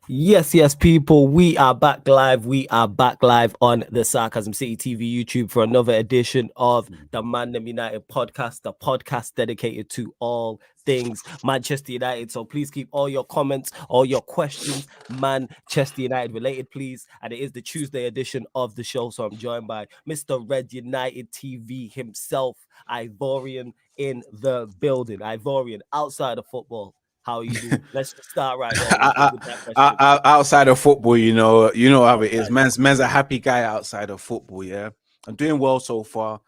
Yes, people. We are back live. We are back live on the Sarcasm City TV YouTube for another edition of the Man United podcast, the podcast dedicated to all things Manchester United. So please keep all your comments, all your questions, Manchester United related, please. And it is the Tuesday edition of the show. So I'm joined by Mr. Red United TV himself, Ivorian in the building. Ivorian outside of football. How are you doing? Let's just start right there with that question. Outside of football, you know how it is. Outside. Man's a happy guy outside of football. Yeah, I'm doing well so far,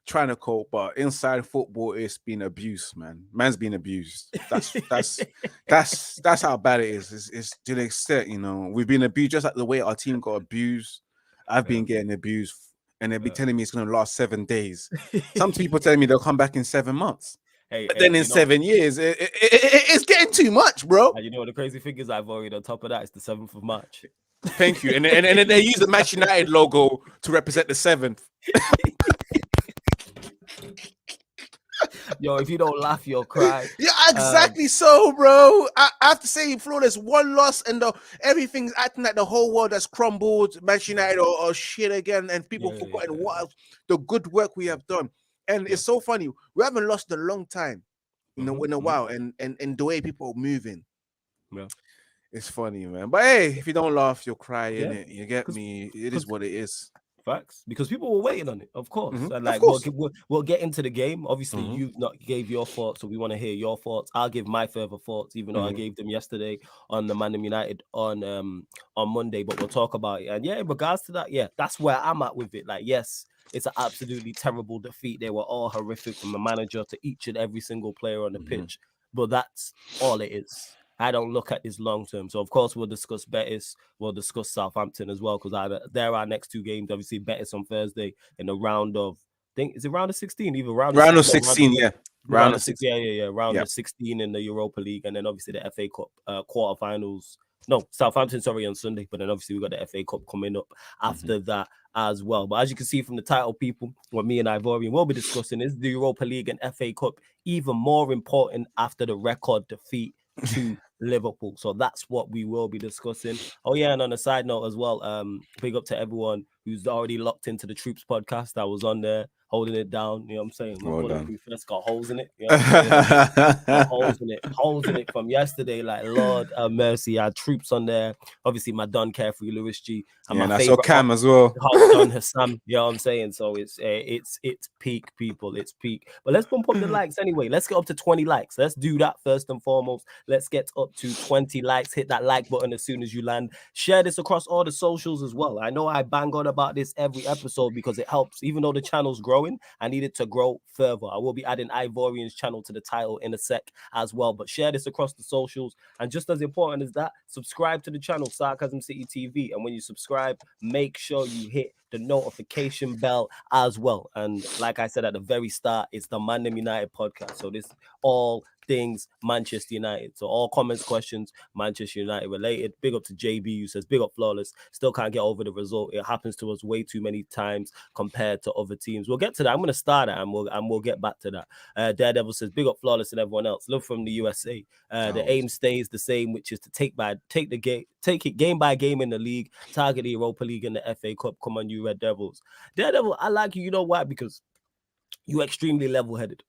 trying to cope. But inside football, it's been abuse, man. Man's been abused. That's how bad it is. It's to the extent, we've been abused just like the way our team got abused. I've been getting abused, and they'll be telling me it's going to last 7 days. Some people telling me they'll come back in 7 months. But then in 7 years, it's getting too much, bro. And you know what the crazy thing is, I've already on top of that, it's the 7th of March. Thank you. And then they use the Manchester United logo to represent the 7th. Yo, if you don't laugh, you'll cry. Yeah, exactly so, bro. I have to say, Flawless, one loss and everything's acting like the whole world has crumbled. Manchester United or shit again, and people forgotten what the good work we have done. And it's so funny. We haven't lost in a long time, in a while, and the way people are moving. Yeah. It's funny, man. But hey, if you don't laugh, you'll cry, innit? You get me? It is what it is. Facts, because people were waiting on it, of course. And like, we'll get into the game. Obviously, you've not gave your thoughts, so we want to hear your thoughts. I'll give my further thoughts, even though I gave them yesterday on the Man United on Monday. But we'll talk about it. And yeah, in regards to that, that's where I'm at with it. Like, yes, it's an absolutely terrible defeat. They were all horrific from the manager to each and every single player on the pitch. But that's all it is. I don't look at this long term. So, of course, we'll discuss Betis. We'll discuss Southampton as well, because they're our next two games. Obviously, Betis on Thursday in the round of, is it round of 16? Either round of 16, yeah. Round of 16, yeah. Round of 16 in the Europa League. And then, obviously, the FA Cup quarterfinals. No, Southampton, on Sunday. But then, obviously, we got the FA Cup coming up after that as well. But as you can see from the title, people, what me and Ivorian will be discussing is the Europa League and FA Cup, even more important after the record defeat to Liverpool. So that's what we will be discussing. Oh yeah, and on a side note as well, big up to everyone who's already locked into the Troops podcast. I was on there holding it down. You know what I'm saying? My bulletproof vest got holes in it. You know got holes in it from yesterday. Like, Lord have mercy. I had Troops on there. Obviously, my Don Carefree, Lewis G, and my favorite Cam as well. Don Hassam. You know what I'm saying? So it's peak, people. It's peak. But let's bump up the likes anyway. Let's get up to 20 likes. Let's do that first and foremost. Let's get up to 20 likes. Hit that like button as soon as you land. Share this across all the socials as well. I know I bang on about this every episode because it helps. Even though the channel's growing, I need it to grow further. I will be adding Ivorian's channel to the title in a sec as well. But share this across the socials. And just as important as that, subscribe to the channel, Sarcasm City TV. And when you subscribe, make sure you hit the notification bell as well. And like I said at the very start, it's the Man United podcast. So this all things Manchester United. So all comments, questions, Manchester United related. Big up to JB who says, big up Flawless. Still can't get over the result. It happens to us way too many times compared to other teams. We'll get to that. I'm going to start it and we'll get back to that. Daredevil says, big up Flawless and everyone else. Love from the USA. The aim stays the same, which is to take it game by game in the league, target the Europa League and the FA Cup. Come on, you Red Devils. Daredevil, I like you. You know why? Because you're extremely level-headed.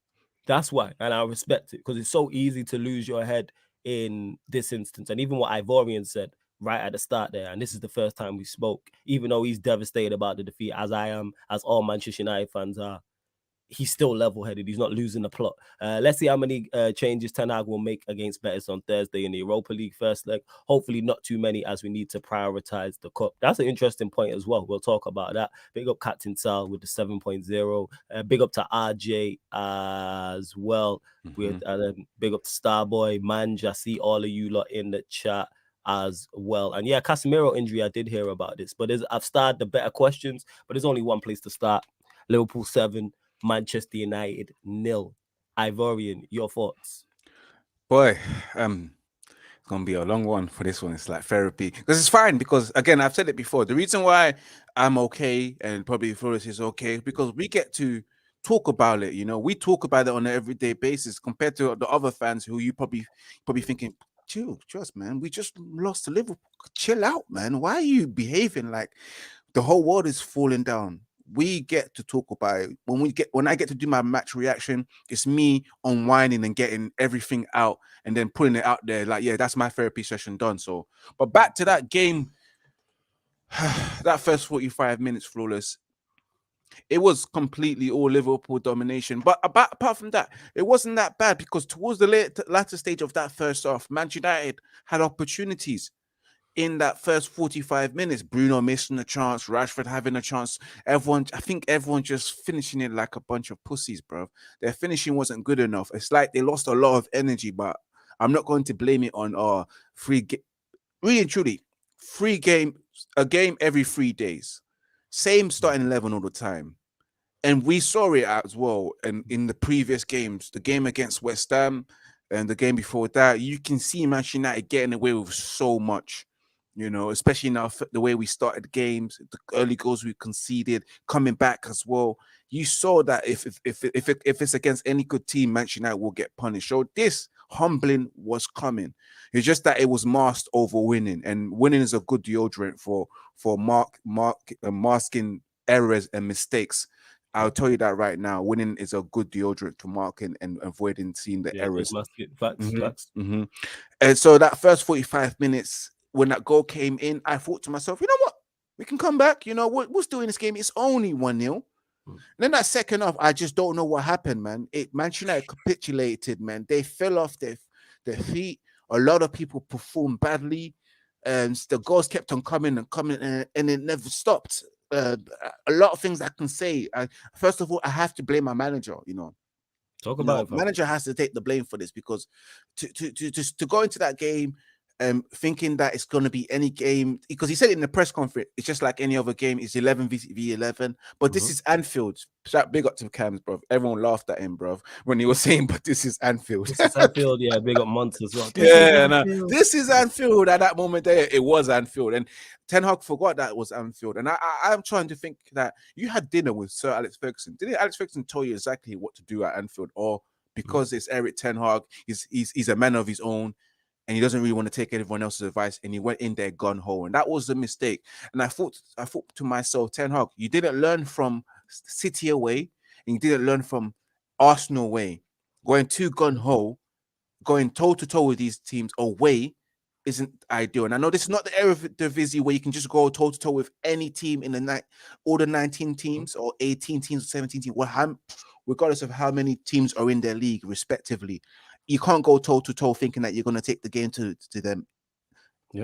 That's why, and I respect it, because it's so easy to lose your head in this instance. And even what Ivorian said right at the start there, and this is the first time we spoke, even though he's devastated about the defeat, as I am, as all Manchester United fans are, he's still level-headed. He's not losing the plot. Let's see how many changes Ten Hag will make against Betis on Thursday in the Europa League first leg. Hopefully not too many, as we need to prioritize the cup. That's an interesting point as well. We'll talk about that. Big up Captain Sal with the 7.0. Big up to RJ as well. With big up to Starboy, Manj. I see all of you lot in the chat as well. And yeah, Casemiro injury, I did hear about this. But I've started the better questions, but there's only one place to start. Liverpool 7, Manchester United 0. Ivorian, your thoughts? Boy, it's gonna be a long one for this one. It's like therapy, because it's fine. Because again, I've said it before. The reason why I'm okay and probably Flores is okay because we get to talk about it. You know, we talk about it on an everyday basis compared to the other fans who you probably thinking, chill, trust, man. We just lost to Liverpool. Chill out, man. Why are you behaving like the whole world is falling down? We get to talk about it. When I get to do my match reaction, it's me unwinding and getting everything out and then putting it out there. Like, yeah, that's my therapy session done. So, but back to that game, that first 45 minutes, flawless. It was completely all Liverpool domination. But apart from that, it wasn't that bad because towards the latter stage of that first half, Manchester United had opportunities in that first 45 minutes. Bruno missing a chance, Rashford having a chance. I think everyone just finishing it like a bunch of pussies, bro. Their finishing wasn't good enough. It's like they lost a lot of energy, but I'm not going to blame it on really and truly, a game every 3 days. Same starting 11 all the time. And we saw it as well. And in the previous games, the game against West Ham and the game before that, you can see Manchester United getting away with so much, especially now the way we started games, the early goals we conceded, coming back as well. You saw that if it's against any good team, Manchester United will get punished. So this humbling was coming. It's just that it was masked over winning, and winning is a good deodorant for masking errors and mistakes. I'll tell you that right now. Winning is a good deodorant to marking and avoiding seeing the errors. It must get facts. And so that first 45 minutes, when that goal came in, I thought to myself, you know what? We can come back. We're still in this game. It's only 1-0. Then that second half, I just don't know what happened, man. Manchester United capitulated, man. They fell off their feet. A lot of people performed badly. And the goals kept on coming and coming, and it never stopped. A lot of things I can say. First of all, I have to blame my manager. Talk about it. Manager has to take the blame for this because to go into that game thinking that it's going to be any game, because he said in the press conference, it's just like any other game. It's 11 v 11, but this is Anfield. Big up to Cams, bro. Everyone laughed at him, bro, when he was saying, but this is Anfield. This is Anfield, yeah. Big up Monts as well. This is Anfield. At that moment there, it was Anfield, and Ten Hag forgot that it was Anfield. And I'm trying to think that you had dinner with Sir Alex Ferguson. Didn't Alex Ferguson tell you exactly what to do at Anfield, or because it's Eric Ten Hag, he's a man of his own, and he doesn't really want to take everyone else's advice, and he went in there gun ho, and that was the mistake. And I thought to myself, Ten Hag, you didn't learn from City away, and you didn't learn from Arsenal away. Going too gun ho, going toe to toe with these teams away isn't ideal. And I know this is not the Eredivisie where you can just go toe to toe with any team in the night, all the 19 teams or 18 teams or 17 teams, regardless of how many teams are in their league respectively. You can't go toe to toe thinking that you're going to take the game to them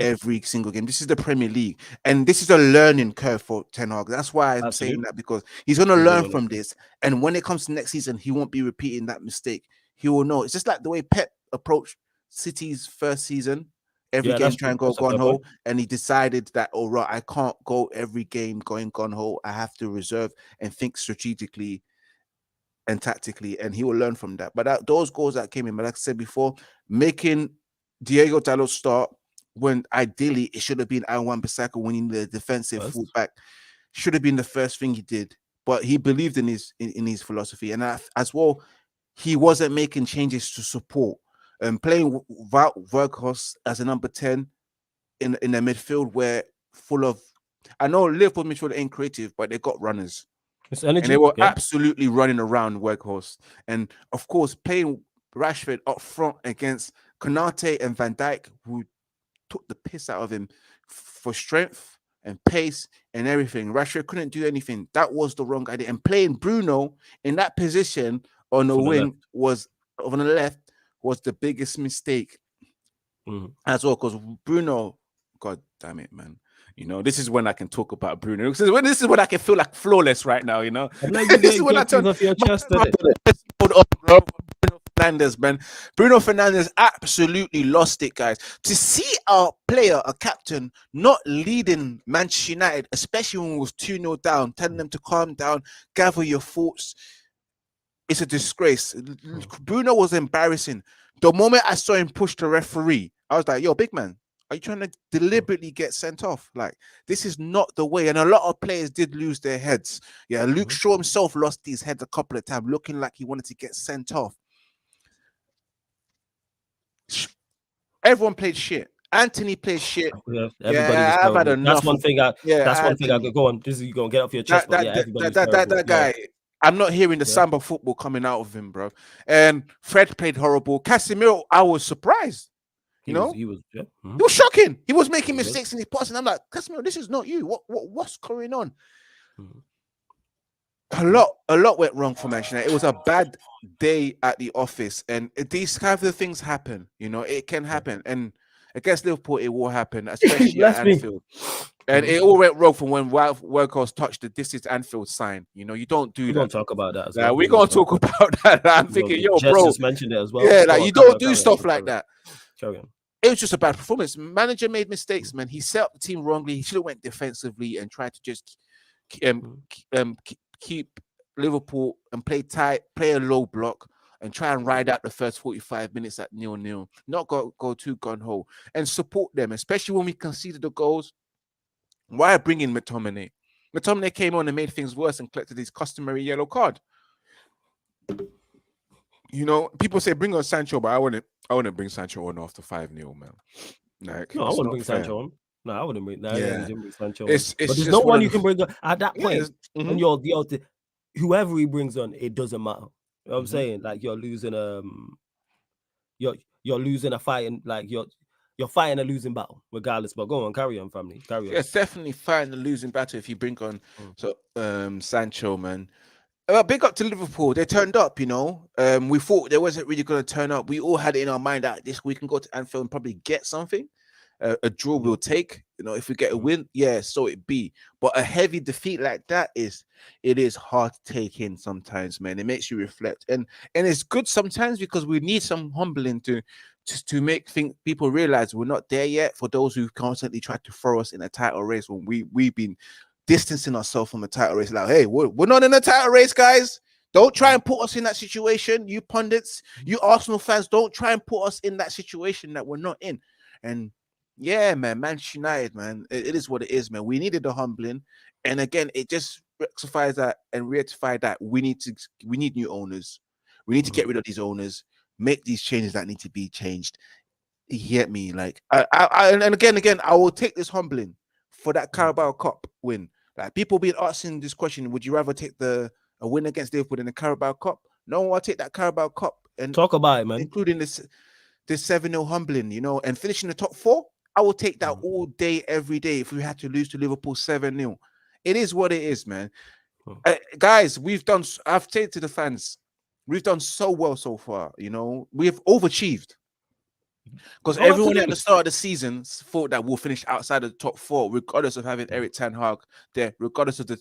every single game. This is the Premier League, and this is a learning curve for Ten Hag. That's why I'm saying that, because he's going to learn from this, and when it comes to next season, he won't be repeating that mistake. He will know. It's just like the way Pep approached City's first season. Every game try and go gun-ho, and he decided that, all right, I can't go every game going gun-ho. I have to reserve and think strategically and tactically, and he will learn from that. But those goals that came in, but like I said before, making Diego Dalot start when ideally it should have been Wan-Bissaka winning the defensive fullback, should have been the first thing he did. But he believed in his philosophy, and as well, he wasn't making changes to support. Playing Weghorst as a number 10 in the midfield, where full of, I know Liverpool midfield ain't creative, but they got runners. It's energy, and they were absolutely running around Weghorst. And of course, playing Rashford up front against Konate and Van Dijk, who took the piss out of him for strength and pace and everything. Rashford couldn't do anything. That was the wrong idea. And playing Bruno in that position on the wing on the left was the biggest mistake as well, because Bruno, God damn it, man. This is when I can talk about Bruno. This is when I can feel like flawless right now, This is when I turn off your chest. Bruno Fernandes, man. Bruno Fernandes absolutely lost it, guys. To see our player, a captain, not leading Manchester United, especially when we was 2-0 down, telling them to calm down, gather your thoughts, it's a disgrace. Bruno was embarrassing. The moment I saw him push the referee, I was like, yo, big man, are you trying to deliberately get sent off? Like, this is not the way. And a lot of players did lose their heads. Yeah, Luke Shaw himself lost his head a couple of times, looking like he wanted to get sent off. Everyone played shit. Anthony played shit. Yeah, everybody was Yeah, I've had terrible. That's enough one of. thing. That's Yeah, one thing. I Anthony. could go on. This is you gonna get off your chest, but yeah, everybody was terrible. That Yeah, guy. I'm not hearing the yeah. samba football coming out of him, bro. And Fred played horrible. Casemiro, I was surprised. You know, He was. Yeah. it was shocking. He was making He was. mistakes in his passing. I'm like, Casemiro, this is not you. What's going on? Mhm. A lot went wrong for Manchester United. It was a bad day at the office, and these kind of things happen. You know, it can happen, and against Liverpool, it will happen, especially at Bless me. Anfield. And it all went wrong from when Workhorse touched the "This is Anfield" sign. You know, you don't do We're that. gonna talk about that as Now well. we're gonna talk about that. I'm thinking, yo, Jess bro, just mentioned it as well. yeah, Go like on, you carry don't on, do carry on, stuff like that. carry on. It was just a bad performance. Manager made mistakes, man. He set up the team wrongly. He should have went defensively and tried to just keep Liverpool and play tight, play a low block, and try and ride out the first 45 minutes at 0-0. Not go too gun ho and support them, especially when we conceded the goals. Why bring in McTominay? McTominay came on and made things worse and collected his customary yellow card. You know, people say bring on Sancho, but I wouldn't bring Sancho on after 5-0, man. Like, No, I it's wouldn't not bring fair. Sancho on. No, I wouldn't bring. No, Yeah. you didn't bring Sancho on. It's But there's just no one one you of can bring on at that Yeah, point. And whoever he brings on, it doesn't matter. You know what I'm saying? Like you're losing you're losing a fight, and like you're fighting a losing battle regardless. But go on, carry on, family, carry on. it's definitely fighting the losing battle if you bring on Sancho, man. Big up to Liverpool. They turned up, you know. We thought they wasn't really going to turn up. We all had it in our mind that this we can go to Anfield and probably get something. A draw we'll take, you know. If we get a win, yeah, so it be. But a heavy defeat like that is hard to take in sometimes, man. It makes you reflect, and it's good sometimes because we need some humbling to make people realize we're not there yet. For those who constantly try to throw us in a title race when we've been distancing ourselves from the title race, like, hey, we're not in a title race, guys. Don't try and put us in that situation. You pundits, you Arsenal fans, don't try and put us in that situation that we're not in. And yeah, man, Manchester United, man, it is what it is, man. We needed the humbling, and again, it just rectifies that and rectified that we need new owners. We need to get rid of these owners, make these changes that need to be changed. You get me? Like, and again, I will take this humbling for that Carabao Cup win. Like, people been asking this question: would you rather take a win against Liverpool than the Carabao Cup? No, I'll take that Carabao Cup and talk about it, man. Including this 7-0 humbling, you know, and finishing the top 4. I will take that all day, every day. If we had to lose to Liverpool 7-0, it is what it is, man. Guys, I've said to the fans, we've done so well so far. You know, we've overachieved. Because everyone at the start of the season thought that we'll finish outside of the top 4, regardless of having Eric Ten Hag there, regardless of the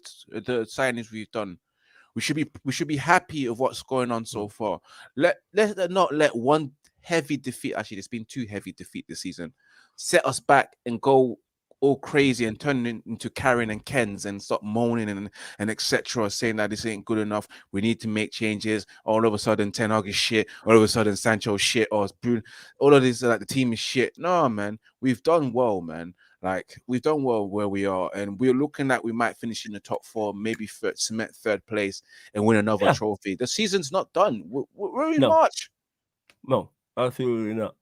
signings we've done. We should be happy of what's going on so far. Let's not let one heavy defeat. Actually, there's been 2 heavy defeats this season. Set us back and go all crazy and turn into Karen and Ken's and stop moaning and etc. saying that this ain't good enough. We need to make changes. All of a sudden, Ten Hag is shit. All of a sudden, Sancho shit. Or all of this, like the team is shit. No, man, we've done well, man. Like, we've done well where we are, and we're looking like we might finish in the top 4, maybe cement 3rd place and win another trophy. The season's not done. We're in March. No, absolutely not.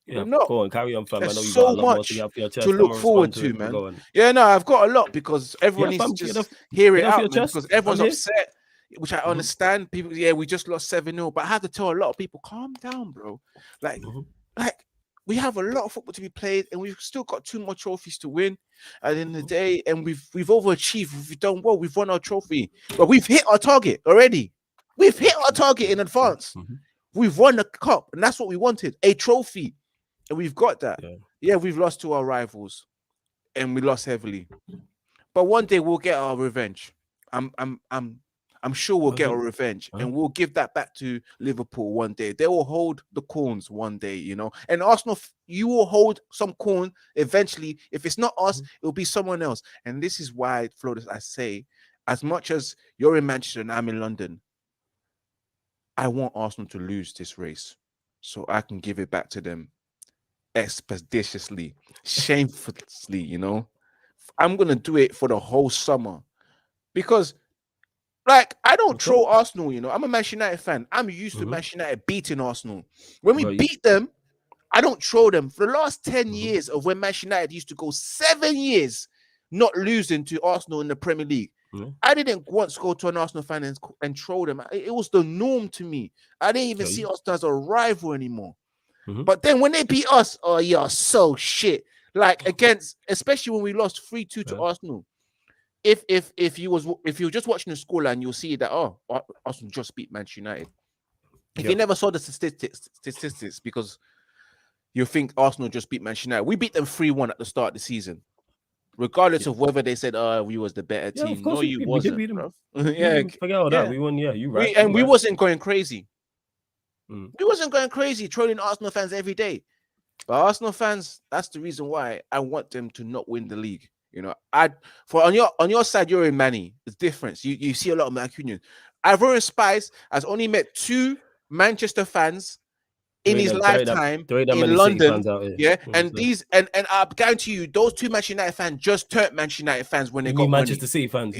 Yeah, not. Go on, carry on, fam. There's I know you so got a lot more much to have for your chest. to look forward to, man. Go on. Yeah, no, I've got a lot because everyone needs to just hear it out, man, because everyone's upset, which I understand. People, we just lost 7-0, but I have to tell a lot of people, calm down, bro. Like we have a lot of football to be played, and we've still got 2 more trophies to win at the end of the day, and we've overachieved. We've done well. We've won our trophy, but we've hit our target already. We've hit our target in advance. We've won the cup, and that's what we wanted, a trophy. And we've got that. Yeah, we've lost to our rivals, and we lost heavily. But one day we'll get our revenge. I'm sure we'll get our revenge, and we'll give that back to Liverpool one day. They will hold the corns one day, you know. And Arsenal, you will hold some corn eventually. If it's not us, it'll be someone else. And this is why, Flores, I say, as much as you're in Manchester and I'm in London, I want Arsenal to lose this race so I can give it back to them expeditiously, shamefully, you know. I'm gonna do it for the whole summer because, like, I don't troll Arsenal, you know. I'm a Manchester United fan. I'm used to Manchester United beating Arsenal. When we beat them, I don't troll them. For the last 10 years of when Manchester United used to go 7 years not losing to Arsenal in the Premier League, I didn't once go to an Arsenal fan and troll them. It was the norm to me. I didn't even see Arsenal as a rival anymore. But then when they beat us, oh, you're so shit. Like against, especially when we lost 3-2 to Arsenal. If you were just watching the scoreline, you'll see that Arsenal just beat Manchester United. If you never saw the statistics, because you think Arsenal just beat Manchester United, we beat them 3-1 at the start of the season, regardless of whether they said, we was the better team. Of course no, you wasn't, we did beat bro. Forget all that. We won. Yeah, you right. We wasn't going crazy. We wasn't going crazy trolling Arsenal fans every day. But Arsenal fans, that's the reason why I want them to not win the league. You know, on your side, you're in Manny. It's different. You see a lot of Mancunians. Ivorian Spice has only met 2 Manchester fans in his lifetime in London. And these and I guarantee you, those 2 Manchester United fans just turned Manchester United fans when they got Manchester money. City fans.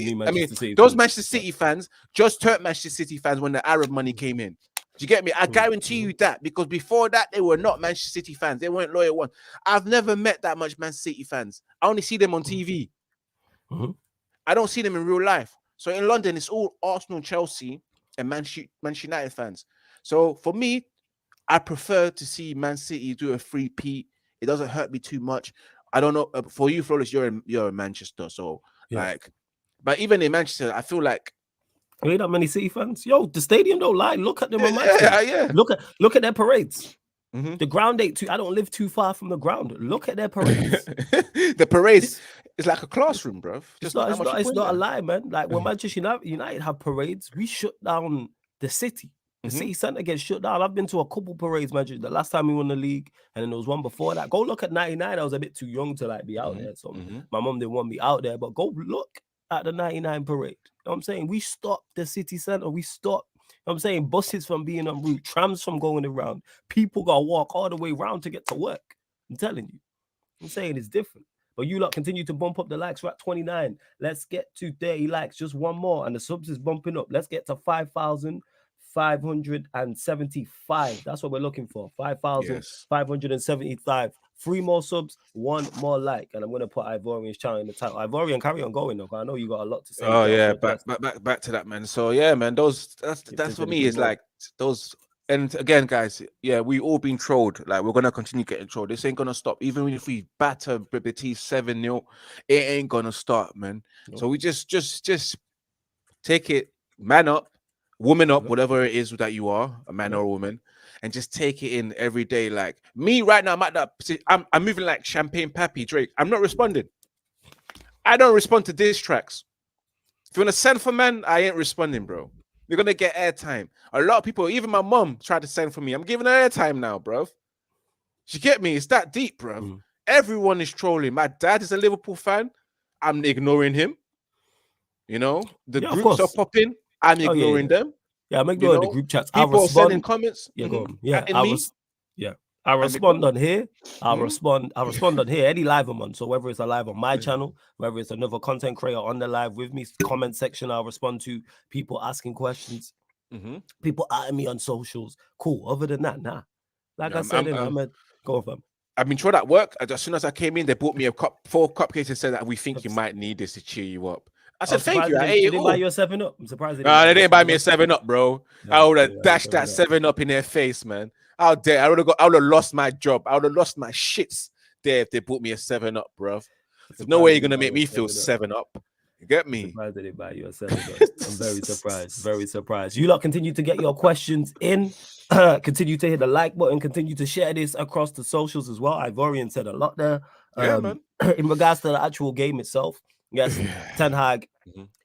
Those Manchester City fans just turned Manchester City fans when the Arab money came in. Do you get me? I guarantee you that, because before that, they were not Manchester City fans. They weren't loyal ones. I've never met that much Manchester City fans. I only see them on TV. I don't see them in real life. So in London, it's all Arsenal, Chelsea, and Manchester United fans. So for me, I prefer to see Man City do a 3-peat. It doesn't hurt me too much. I don't know. For you, Flawless, you're in Manchester. So but even in Manchester, I feel like, there ain't that many City fans. Yo, the stadium don't lie. Look at them on match. Look at their parades. The ground ain't too. I don't live too far from the ground. Look at their parades. The parades is like a classroom, bro. It's not a lie, man. Like when Manchester United have parades, we shut down the city. The city centre gets shut down. I've been to a couple parades, Manchester. The last time we won the league, and then there was one before that. Go look at 99. I was a bit too young to be out there, so my mom didn't want me out there. But go look at the 99 parade. You know what I'm saying? We stopped the city centre. We stopped, you know what I'm saying, buses from being en route, trams from going around. People got to walk all the way around to get to work. I'm telling you. I'm saying it's different. But you lot continue to bump up the likes. We're at 29. Let's get to 30 likes. Just one more. And the subs is bumping up. Let's get to 5,575. That's what we're looking for. 5,575. 3 more subs, 1 more like, and I'm gonna put Ivorian's channel in the title. Ivorian, carry on going though. I know you got a lot to say. Oh yeah, back to that, man. So yeah, man, that's for me is like those. And again, guys, yeah, we all been trolled. Like we're gonna continue getting trolled. This ain't gonna stop. Even if we batter Betis 7-0, it ain't gonna stop, man. No. So we just take it, man up, woman up, whatever it is that you are, a man or a woman. And just take it in every day. Like me right now, I'm at that. I'm moving like Champagne Pappy Drake. I'm not responding. I don't respond to diss tracks. If you want to send for man, I ain't responding, bro. You're gonna get airtime. A lot of people, even my mom, tried to send for me. I'm giving her airtime now, bro. You get me? It's that deep, bro. Everyone is trolling. My dad is a Liverpool fan. I'm ignoring him. You know, the groups are popping. I'm ignoring them. Yeah, I'm ignoring the group chats. People are sending comments. Yeah, go on. Yeah, I respond on here. I'll respond on here. Any live I'm on. So whether it's a live on my channel, whether it's another content creator on the live with me, comment section, I'll respond to people asking questions. People at me on socials. Cool. Other than that, nah. Like I said, I'm go on, fam. I've been trying at work. As soon as I came in, they bought me 4 cupcakes and said that we think you might need this to cheer you up. I said, thank you. They didn't buy you a 7-Up. I'm surprised they didn't buy me a 7-Up, bro. I would have dashed that 7-Up in their face, man. How dare I would have lost my job. I would have lost my shits there if they bought me a 7-Up, bro. There's no way you're gonna make me feel 7-Up. You get me? I'm surprised they didn't buy you a 7-Up. I'm very surprised. Very surprised. You lot continue to get your questions in. Continue to hit the like button. Continue to share this across the socials as well. Ivorian said a lot there. Man. In regards to the actual game itself, yes, Ten Hag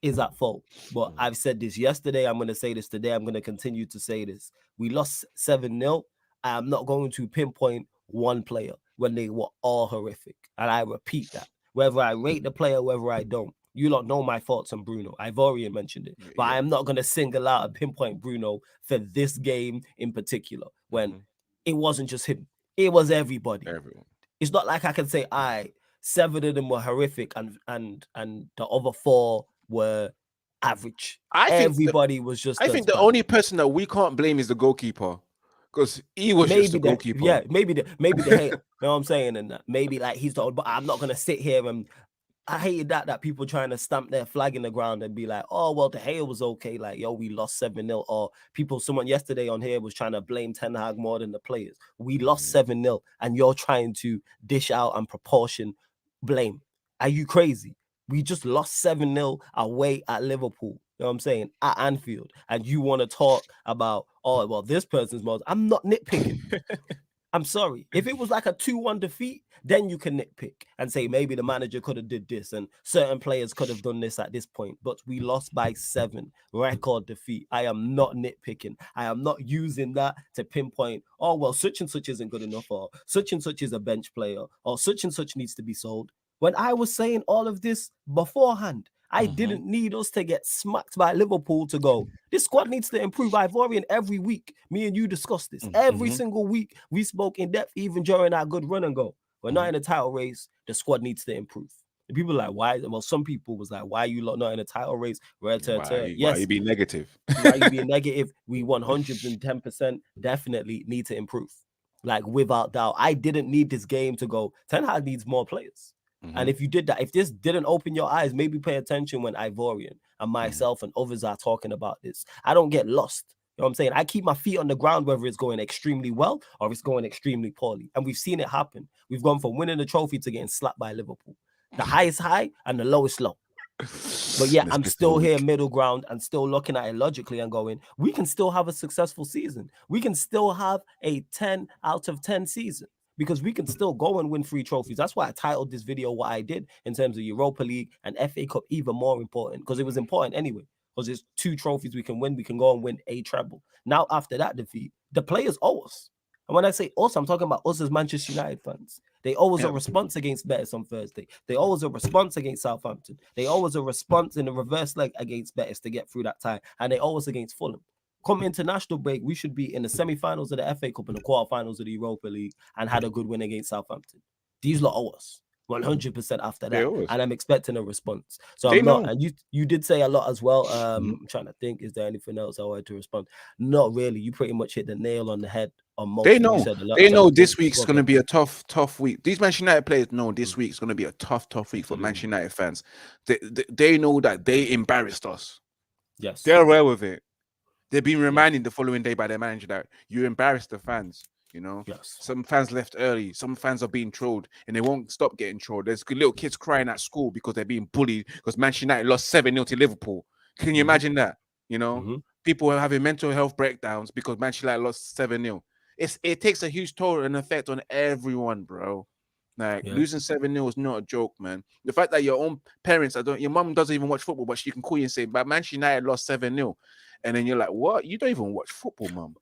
is at fault. But I've said this yesterday. I'm going to say this today. I'm going to continue to say this. We lost 7-0. I'm not going to pinpoint one player when they were all horrific. And I repeat that. Whether I rate the player, whether I don't. You lot know my thoughts on Bruno. I've already mentioned it. But I am not going to single out and pinpoint Bruno for this game in particular. When it wasn't just him. It was everybody. Everyone. It's not like I can say, 7 of them were horrific and the other 4 were average. Everybody was just. I think the only person that we can't blame is the goalkeeper. because he was just a goalkeeper. maybe the hail. You know what I'm saying? And that maybe like he's the, but I'm not gonna sit here and I hated that people trying to stamp their flag in the ground and be like, oh well, the hail was okay. Like, yo, we lost 7-0. Or someone yesterday on here was trying to blame Ten Hag more than the players. We lost 7-0, and you're trying to dish out and proportion blame. Are you crazy? We just lost 7-0 away at Liverpool. You know what I'm saying? At Anfield. And you want to talk about, oh, well, this person's most. I'm not nitpicking. I'm sorry. If it was like a 2-1 defeat, then you can nitpick and say maybe the manager could have did this and certain players could have done this at this point. But we lost by 7, record defeat. I am not nitpicking. I am not using that to pinpoint, oh, well, such and such isn't good enough, or such and such is a bench player, or such and such needs to be sold. When I was saying all of this beforehand, I didn't need us to get smacked by Liverpool to go, this squad needs to improve. Ivorian, every week, me and you discussed this. Every single week, we spoke in depth, even during our good run and go. We're not in a title race. The squad needs to improve. And people are like, why? Well, some people was like, why are you not in a title race? Yes. Why you being negative? Why you being negative? We 110% definitely need to improve. Like, without doubt. I didn't need this game to go, Ten Hag needs more players. And if you did that, if this didn't open your eyes, maybe pay attention when Ivorian and myself and others are talking about this. I don't get lost. You know what I'm saying? I keep my feet on the ground, whether it's going extremely well or it's going extremely poorly. And we've seen it happen. We've gone from winning the trophy to getting slapped by Liverpool. The highest high and the lowest low. But yeah, I'm still here middle ground and still looking at it logically and going, we can still have a successful season. We can still have a 10 out of 10 season. Because we can still go and win 3 trophies. That's why I titled this video what I did in terms of Europa League and FA Cup, even more important, because it was important anyway. Because there's 2 trophies we can win. We can go and win a treble. Now, after that defeat, the players owe us. And when I say us, I'm talking about us as Manchester United fans. They owe us a response against Betis on Thursday. They owe us a response against Southampton. They owe us a response in the reverse leg against Betis to get through that tie. And they owe us against Fulham. Come international break, we should be in the semi-finals of the FA Cup and the quarterfinals of the Europa League and had a good win against Southampton. These lot owe us 100% after that, and I'm expecting a response. So I'm not, and you did say a lot as well. I'm trying to think, is there anything else I wanted to respond? Not really. You pretty much hit the nail on the head on most. They know this week's going to be a tough week. These Manchester United players know this week's going to be a tough week for Manchester United fans. They know that they embarrassed us. Yes, they're aware of it. They've been reminded the following day by their manager that you embarrassed the fans. You know, some fans left early. Some fans are being trolled, and they won't stop getting trolled. There's little kids crying at school because they're being bullied because Manchester United lost 7-0 to Liverpool. Can you imagine that? You know, people are having mental health breakdowns because Manchester United lost 7-0. It takes a huge toll and effect on everyone, bro. Like losing 7-0 is not a joke, man. The fact that your own parents, your mom doesn't even watch football, but she can call you and say, "But Manchester United lost 7-0." And then you're like, what? You don't even watch football, mom.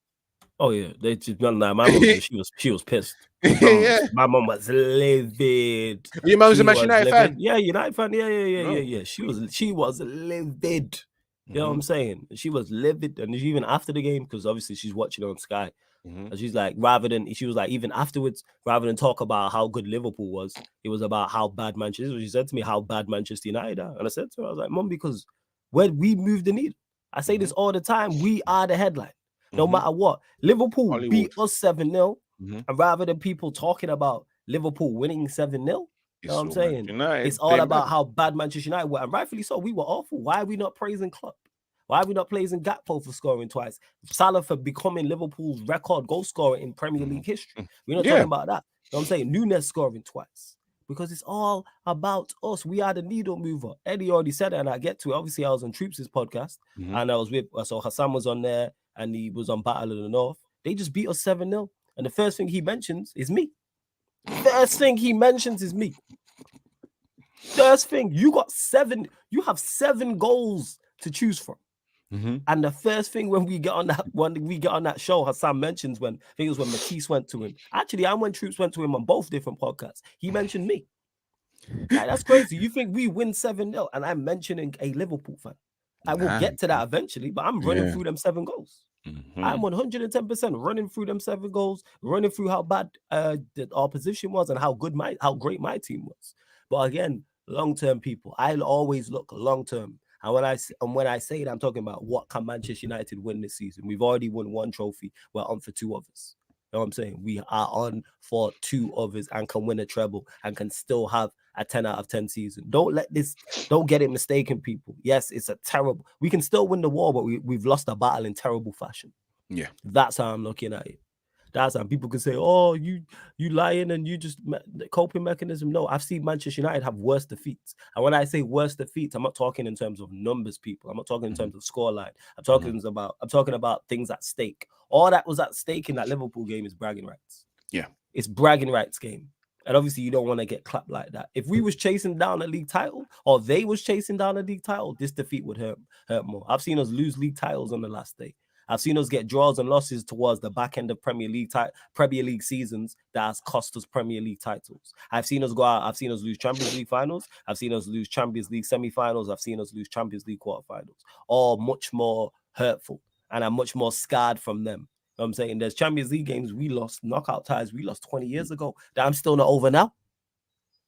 Oh yeah, they just my mom. She was pissed. My mom was livid. Your mom's a Manchester United fan. Yeah, United fan. Yeah. She was livid. You know what I'm saying? She was livid, and even after the game, because obviously she's watching on Sky. And she's like, even afterwards, rather than talk about how good Liverpool was, it was about how bad Manchester. She said to me how bad Manchester United are, and I said to her, I was like, Mom, because where we moved the needle. I say this all the time. We are the headline, no matter what. Liverpool beat us 7-0, and rather than people talking about Liverpool winning 7-0, you know what I'm saying? It's all about how bad Manchester United were, and rightfully so. We were awful. Why are we not praising Klopp? Why are we not praising Gakpo for scoring twice? Salah for becoming Liverpool's record goal scorer in Premier League history. We're not talking about that. You know what I'm saying? Nunes scoring twice. Because it's all about us. We are the needle mover. Eddie already said it, and I get to it. Obviously, I was on Troops' podcast, and I was so Hassan was on there, and he was on Battle of the North. They just beat us 7-0. And the first thing he mentions is me. First thing he mentions is me. First thing, you have 7 goals to choose from. And the first thing when we get on that show, Hassan mentions when I think it was when Matisse went to him. Actually, when Troops went to him on both different podcasts, he mentioned me. Like, that's crazy. You think we win 7-0 and I'm mentioning a Liverpool fan? I will get to that eventually, but I'm running through them 7 goals. I'm 110% running through them 7 goals, running through how bad our position was and how great my team was. But again, long-term people, I'll always look long-term. And when I say that, I'm talking about what can Manchester United win this season. We've already won one trophy. We're on for two others. You know what I'm saying? We are on for two others and can win a treble and can still have a 10 out of 10 season. Don't get it mistaken, people. Yes, it's a terrible. We can still win the war, but we've lost a battle in terrible fashion. Yeah. That's how I'm looking at it. That's how people can say, "Oh, you lying and you just coping mechanism." No, I've seen Manchester United have worse defeats, and when I say worse defeats, I'm not talking in terms of numbers, people. I'm not talking in terms of scoreline. I'm talking about things at stake. All that was at stake in that Liverpool game is bragging rights. Yeah, it's bragging rights game, and obviously you don't want to get clapped like that. If we was chasing down a league title, or they was chasing down a league title, this defeat would hurt more. I've seen us lose league titles on the last day. I've seen us get draws and losses towards the back end of Premier League seasons that has cost us Premier League titles. I've seen us go out. I've seen us lose Champions League finals. I've seen us lose Champions League semi-finals. I've seen us lose Champions League quarterfinals. All much more hurtful, and I'm much more scarred from them. You know what I'm saying? There's Champions League games we lost, knockout ties we lost 20 years ago that I'm still not over now.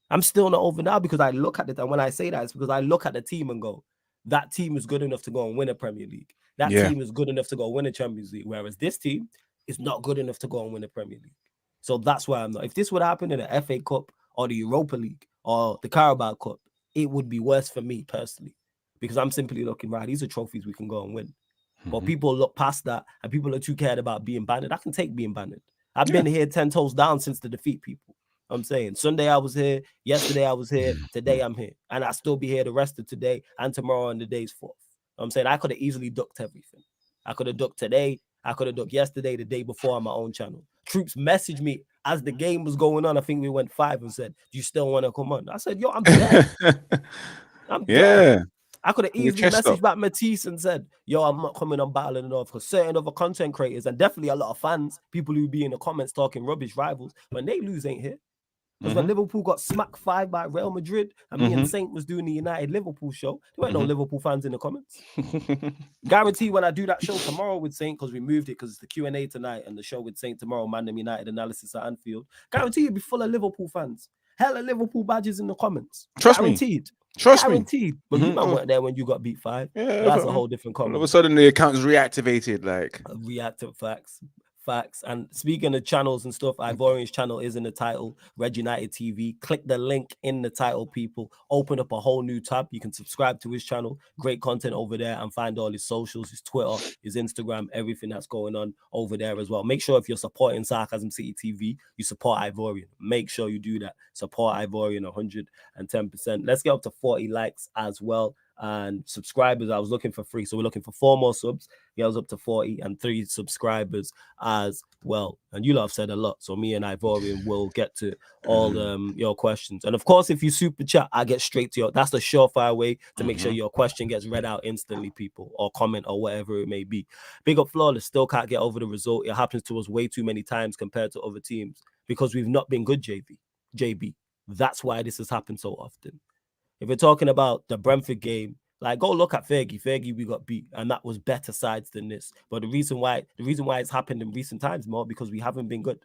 I'm still not over now because I look at it, and when I say that, it's because I look at the team and go, that team is good enough to go and win a Premier League. That team is good enough to go win a Champions League, whereas this team is not good enough to go and win a Premier League. So that's why I'm not. If this would happen in the FA Cup or the Europa League or the Carabao Cup, it would be worse for me personally, because I'm simply looking, right, these are trophies we can go and win. But people look past that, and people are too cared about being banned. I can take being banned. I've been here 10 toes down since the defeat, people. I'm saying Sunday I was here, yesterday I was here, today I'm here, and I'll still be here the rest of today and tomorrow and the days forth. I'm saying I could have easily ducked everything. I could have ducked today, I could have ducked yesterday, the day before on my own channel. Troops messaged me as the game was going on. I think we went 5 and said, "Do you still want to come on?" I said, "Yo, I'm dead. I'm dead." I could have easily messaged back Matisse and said, "Yo, I'm not coming on battling enough," because certain other content creators and definitely a lot of fans, people who be in the comments talking rubbish, rivals, when they lose ain't here. Because when Liverpool got smacked 5 by Real Madrid and me and Saint was doing the United Liverpool show, there weren't no Liverpool fans in the comments. Guarantee when I do that show tomorrow with Saint, because we moved it because it's the Q&A tonight and the show with Saint tomorrow, Mandem United analysis at Anfield, guarantee it'll be full of Liverpool fans. Hella Liverpool badges in the comments. Guaranteed. Guaranteed. But you man weren't there when you got beat 5. Yeah, that's a whole different comment. All of a sudden the account's reactivated. Reactive facts. And speaking of channels and stuff, Ivorian's channel is in the title, Red United TV. Click the link in the title, people. Open up a whole new tab. You can subscribe to his channel. Great content over there, and find all his socials, his Twitter, his Instagram, everything that's going on over there as well. Make sure if you're supporting Sarcasm City TV, you support Ivorian. Make sure you do that. Support Ivorian 110%. Let's get up to 40 likes as well. And subscribers, I was looking for 3, so we're looking for 4 more subs. He was up to 40 and 3 subscribers as well. And you lot have said a lot, so me and Ivorian will get to all your questions. And of course, if you super chat, I get straight to your. That's the surefire way to make sure your question gets read out instantly, people, or comment or whatever it may be. Big up Flawless, still can't get over the result. It happens to us way too many times compared to other teams because we've not been good, JB. That's why this has happened so often. If we're talking about the Brentford game, like go look at Fergie. Fergie, we got beat, and that was better sides than this. But the reason why it's happened in recent times more because we haven't been good.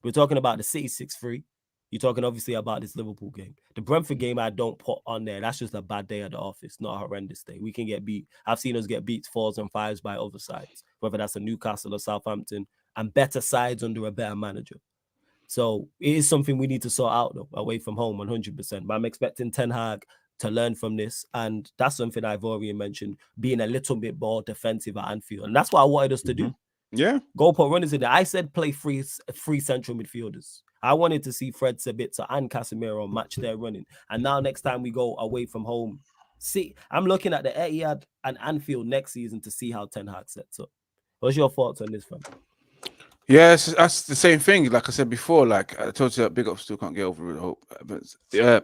We're talking about the City 6-3. You're talking obviously about this Liverpool game. The Brentford game I don't put on there. That's just a bad day at the office, not a horrendous day. We can get beat. I've seen us get beat 4s and 5s by other sides, whether that's a Newcastle or Southampton, and better sides under a better manager. So it is something we need to sort out, though, away from home 100%. But I'm expecting Ten Hag to learn from this. And that's something Ivorian mentioned, being a little bit more defensive at Anfield. And that's what I wanted us to do. Yeah. Go put runners in there. I said play three central midfielders. I wanted to see Fred Sabitzer and Casemiro match their running. And now next time we go away from home, see, I'm looking at the Etihad and Anfield next season to see how Ten Hag sets up. What's your thoughts on this, fam? Yes, that's the same thing. Like I said before, like I told you that Big Up still can't get over it. Hope, but yeah.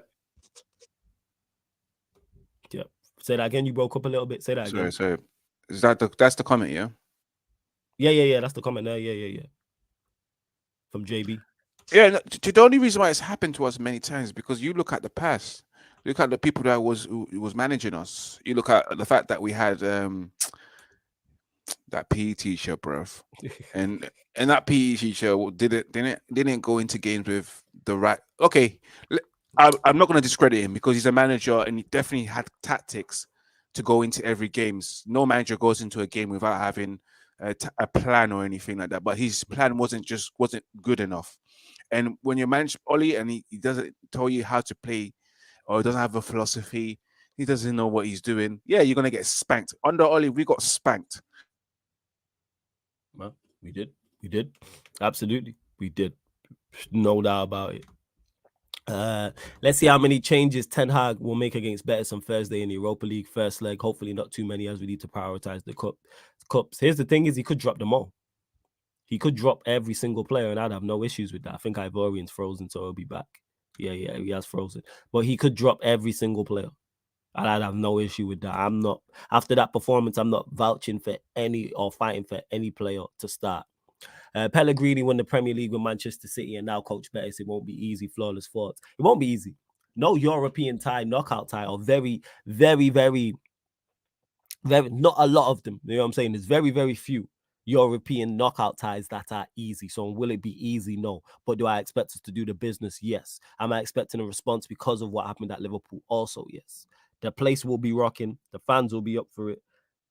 Say that again. You broke up a little bit. Say that again. Sorry. Is that's the comment? Yeah. Yeah. That's the comment there. Yeah. From JB. Yeah. The only reason why it's happened to us many times because you look at the past, look at the people that who was managing us. You look at the fact that we had that PE teacher, bruv, and that PE teacher didn't go into games with the right. Okay, I'm not going to discredit him because he's a manager and he definitely had tactics to go into every game. No manager goes into a game without having a plan or anything like that. But his plan wasn't good enough. And when you manage Oli and he doesn't tell you how to play, or doesn't have a philosophy, he doesn't know what he's doing. Yeah, you're gonna get spanked. Under Oli, we got spanked. Well, we did, absolutely, we did, no doubt about it. Let's see how many changes Ten Hag will make against Betis on Thursday in the Europa League first leg. Hopefully not too many, as we need to prioritize the cups. Here's the thing: is he could drop them all. He could drop every single player, and I'd have no issues with that. I think Ivorian's frozen, so he'll be back. Yeah, he has frozen, but he could drop every single player, and I'd have no issue with that. I'm not, after that performance, I'm not vouching for any or fighting for any player to start. Pellegrini won the Premier League with Manchester City and now coach Betis. It won't be easy, flawless thoughts. It won't be easy. No European tie, knockout tie, or very, very, very, very, not a lot of them. You know what I'm saying? There's very, very few European knockout ties that are easy. So will it be easy? No. But do I expect us to do the business? Yes. Am I expecting a response because of what happened at Liverpool? Also, yes. The place will be rocking. The fans will be up for it.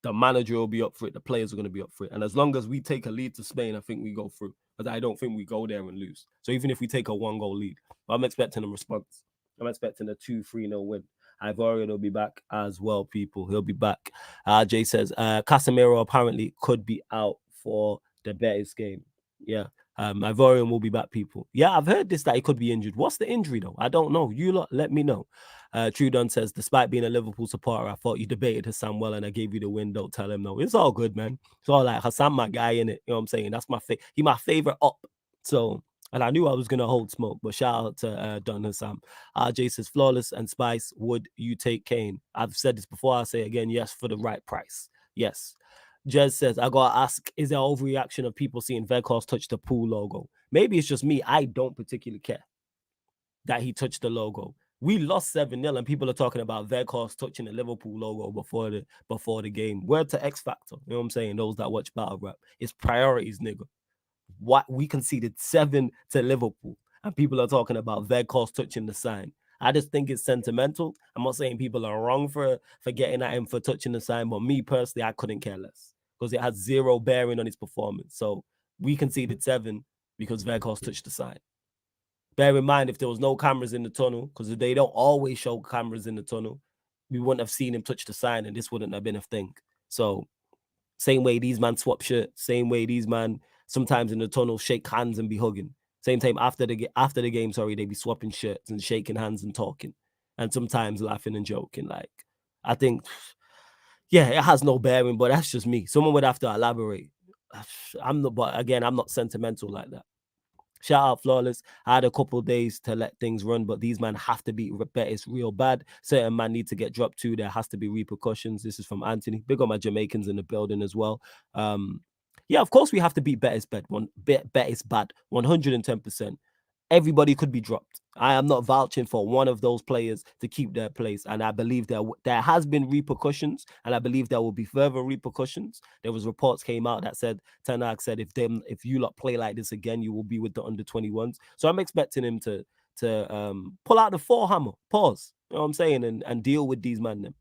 The manager will be up for it. The players are going to be up for it. And as long as we take a lead to Spain, I think we go through. But I don't think we go there and lose. So even if we take a 1-goal lead, I'm expecting a response. I'm expecting a 2-3-0 win. Ivorian will be back as well, people. He'll be back. Jay says, Casemiro apparently could be out for the Betis game. Yeah. Ivorian will be back, people. Yeah, I've heard this, that he could be injured. What's the injury, though? I don't know. You lot, let me know. Trudon says, despite being a Liverpool supporter, I thought you debated Hassan well and I gave you the win. Don't tell him no. It's all good, man. It's all like Hassan, my guy, in it. You know what I'm saying? That's he my favorite up. So, and I knew I was going to hold smoke, but shout out to Don Hassan. RJ says, flawless and Spice, would you take Kane? I've said this before, I'll say again, yes, for the right price. Yes. Jez says, I got to ask, is there overreaction of people seeing Weghorst touch the pool logo? Maybe it's just me. I don't particularly care that he touched the logo. We lost 7-0 and people are talking about Weghorst touching the Liverpool logo before the game. Word to X Factor. You know what I'm saying? Those that watch Battle Rap. It's priorities, nigga. What we conceded 7 to Liverpool, and people are talking about Weghorst touching the sign. I just think it's sentimental. I'm not saying people are wrong for getting at him for touching the sign, but me personally, I couldn't care less because it has zero bearing on his performance. So we conceded 7 because Weghorst touched the sign. Bear in mind, if there was no cameras in the tunnel, because they don't always show cameras in the tunnel, we wouldn't have seen him touch the sign, and this wouldn't have been a thing. So same way these man swap shirts, same way these man sometimes in the tunnel shake hands and be hugging. Same time after the game, they be swapping shirts and shaking hands and talking, and sometimes laughing and joking. Like, I think, yeah, it has no bearing, but that's just me. Someone would have to elaborate. But again, I'm not sentimental like that. Shout out Flawless. I had a couple days to let things run, but these men have to beat Betis real bad. Certain man need to get dropped too. There has to be repercussions. This is from Anthony. Big on my Jamaicans in the building as well. Yeah, of course we have to beat Betis bad. Betis bad, 110%. Everybody could be dropped. I am not vouching for one of those players to keep their place, and I believe there has been repercussions, and I believe there will be further repercussions. There was reports came out that said Ten Hag said if you lot play like this again, you will be with the under-21s. So I'm expecting him to pull out the 4-hammer, pause. You know what I'm saying, and deal with these men. Them.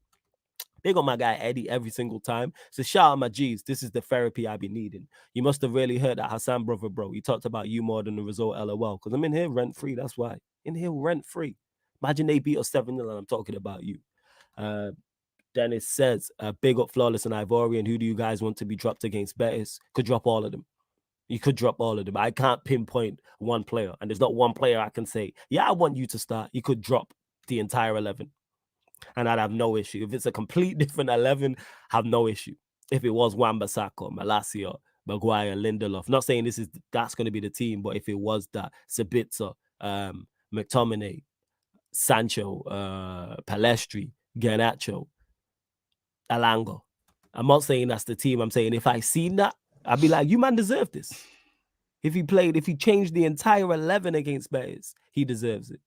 Big on my guy Eddie every single time. So shout out my G's. This is the therapy I be needing. You must have really heard that Hassan brother, bro. He talked about you more than the result, LOL. Because I'm in here rent-free. That's why. In here rent-free. Imagine they beat us 7-0 and I'm talking about you. Dennis says, big up Flawless and Ivorian. Who do you guys want to be dropped against Betis? Could drop all of them. You could drop all of them. I can't pinpoint one player. And there's not one player I can say, yeah, I want you to start. You could drop the entire 11. And I'd have no issue. If it's a complete different 11, have no issue. If it was Wan-Bissaka, Malacia, Maguire, Lindelof. Not saying that's going to be the team, but if it was that, Sabitzer, McTominay, Sancho, Palestri, Garnacho, Alanga. I'm not saying that's the team. I'm saying if I seen that, I'd be like, you man deserve this. If he changed the entire 11 against Betis, he deserves it.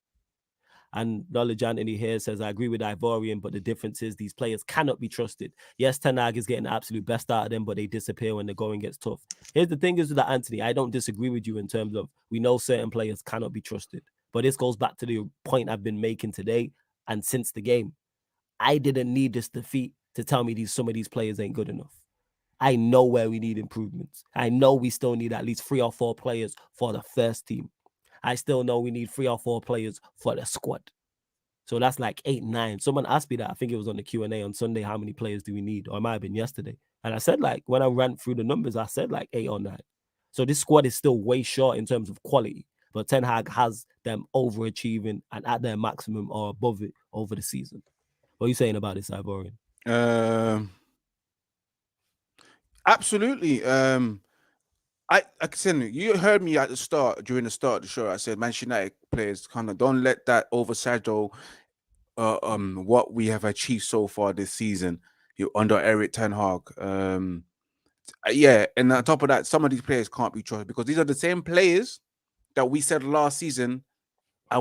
And Knowledge Anthony here says, I agree with Ivorian, but the difference is these players cannot be trusted. Yes, Ten Hag is getting the absolute best out of them, but they disappear when the going gets tough. Here's the thing is with that, Anthony, I don't disagree with you in terms of we know certain players cannot be trusted. But this goes back to the point I've been making today and since the game. I didn't need this defeat to tell me some of these players ain't good enough. I know where we need improvements. I know we still need at least 3 or 4 players for the first team. I still know we need 3 or 4 players for the squad. So that's like 8, 9. Someone asked me that. I think it was on the Q&A on Sunday. How many players do we need? Or it might have been yesterday. And I said, like, when I ran through the numbers, I said like 8 or 9. So this squad is still way short in terms of quality. But Ten Hag has them overachieving and at their maximum or above it over the season. What are you saying about this, Ivorian? Absolutely. I said, you heard me at the start, during the start of the show. I said Manchester United players kind of don't let that overshadow what we have achieved so far this season under Eric Ten Hag. Yeah, and on top of that, some of these players can't be trusted because these are the same players that we said last season. I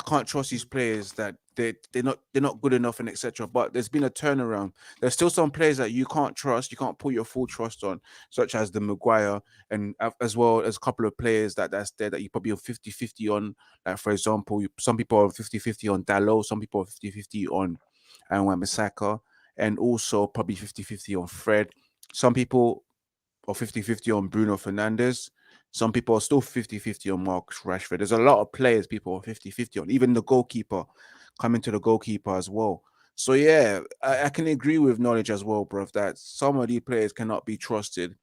can't trust these players, that they're not good enough and etc. But there's been a turnaround. There's still some players that you can't trust, you can't put your full trust on, such as the Maguire, and as well as a couple of players that's there that you probably are 50-50 on. Like, for example, some people are 50-50 on Dalot, some people are 50-50 on Wan-Bissaka, and also probably 50-50 on Fred. Some people are 50-50 on Bruno Fernandes. Some people are still 50-50 on Marcus Rashford. There's a lot of players people are 50-50 on. Even the goalkeeper, coming to the goalkeeper as well. So, yeah, I can agree with Knowledge as well, bro, that some of these players cannot be trusted.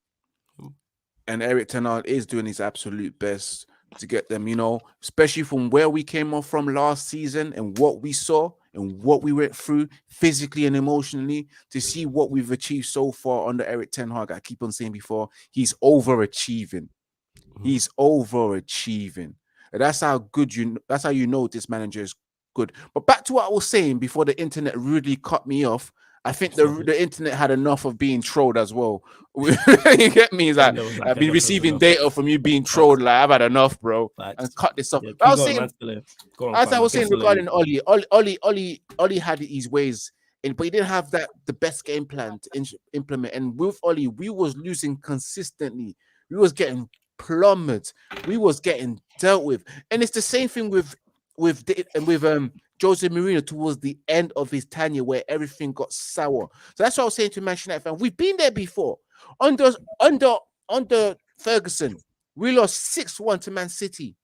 And Eric Ten Hag is doing his absolute best to get them, especially from where we came off from last season and what we saw and what we went through physically and emotionally, to see what we've achieved so far under Eric Ten Hag. I keep on saying before, he's overachieving. He's overachieving. And that's how you know this manager is good. But back to what I was saying before the internet rudely cut me off. I think the internet had enough of being trolled as well. You get me? It's like, I've been receiving data from you being trolled. Like, I've had enough, bro. And cut this off. Yeah, I was saying regarding Oli had his ways, but he didn't have the best game plan to implement. And with Oli, we was losing consistently. We was getting plummeted. We was getting dealt with. And it's the same thing with Jose Mourinho towards the end of his tenure, where everything got sour. So that's what I was saying to Manchester United fans. We've been there before. Under Ferguson, we lost 6-1 to Man City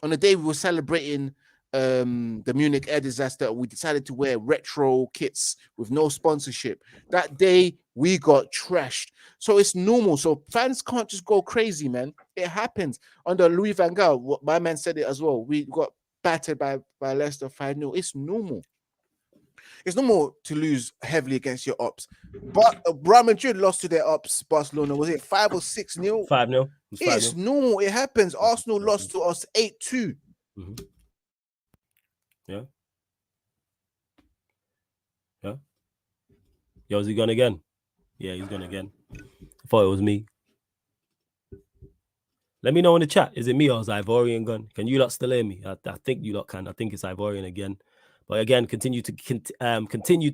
on the day we were celebrating the Munich air disaster. We decided to wear retro kits with no sponsorship. That day we got trashed. So it's normal. So fans can't just go crazy, man. It happens. Under Louis van Gaal, my man said it as well. We got battered by Leicester 5-0. It's normal. It's normal to lose heavily against your ops. But Real Madrid lost to their ops, Barcelona. Was it 5 or 6-0? 5-0. It's normal. It happens. Arsenal lost to us 8-2. Yeah. Yeah. Yo, is he gone again? Yeah, he's gone again. I thought it was me. Let me know in the chat. Is it me or is Ivorian gone? Can you lot still hear me? I think you lot can. I think it's Ivorian again. But again, continue to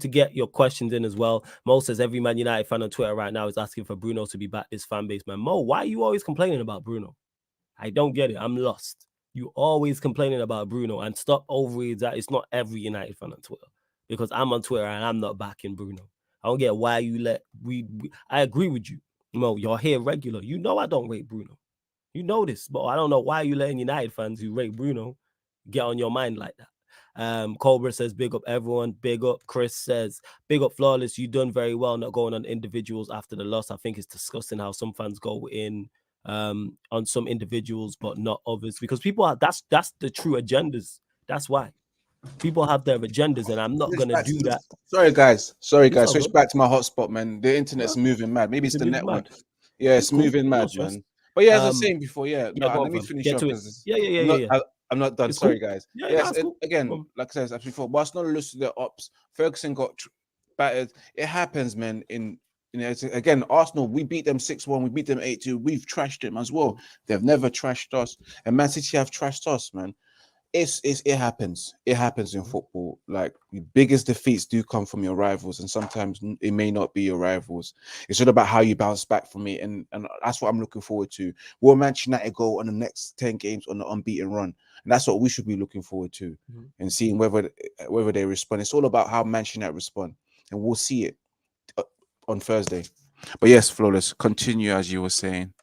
get your questions in as well. Mo says every Man United fan on Twitter right now is asking for Bruno to be back this fan base, man. Mo, why are you always complaining about Bruno? I don't get it. I'm lost. You always complaining about Bruno, and stop overreads that it's not every United fan on Twitter, because I'm on Twitter and I'm not backing Bruno. I don't get why you let I agree with you. Mo, you're here regular. You know I don't rate Bruno. You know this, but I don't know why you letting United fans who rate Bruno get on your mind like that. Cobra says, big up everyone. Big up. Chris says, big up Flawless. You done very well not going on individuals after the loss. I think it's disgusting how some fans go in on some individuals but not others, because people are that's the true agendas. That's why people have their agendas, and I'm not gonna do that. Sorry guys, switch back to my hotspot, man. The internet's moving mad. Maybe it's the network. Yeah, it's moving mad, man. But yeah, as I was saying before, let me finish up, because I'm not done. Sorry, guys. Again, like I said as before, Barcelona lost to their ops. Ferguson got battered. It happens, man. Again, Arsenal, we beat them 6-1. We beat them 8-2. We've trashed them as well. They've never trashed us. And Man City have trashed us, man. It happens. It happens in football. Like, the biggest defeats do come from your rivals, and sometimes it may not be your rivals. It's all about how you bounce back from it, and that's what I'm looking forward to. Will Manchester United go on the next 10 games on the unbeaten run? And that's what we should be looking forward to, and seeing whether they respond. It's all about how Manchester United respond, and we'll see it. on Thursday. But yes, Flawless, continue as you were saying.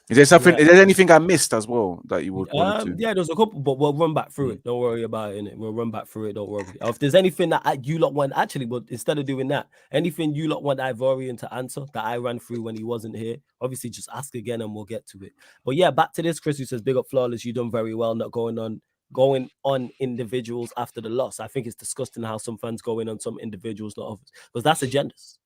Is there something? Yeah. Is there anything I missed as well that you would want to? Yeah, there's a couple, but we'll run back through it. Don't worry about it, innit? We'll run back through it. Don't worry. If there's anything that you lot want, actually, but instead of doing that, anything you lot want Ivorian to answer that I ran through when he wasn't here, obviously just ask again and we'll get to it. But yeah, back to this. Chris, who says, "Big up, Flawless. You done very well. Not going on individuals after the loss. I think it's disgusting how some fans go in on some individuals, not others, because that's agendas.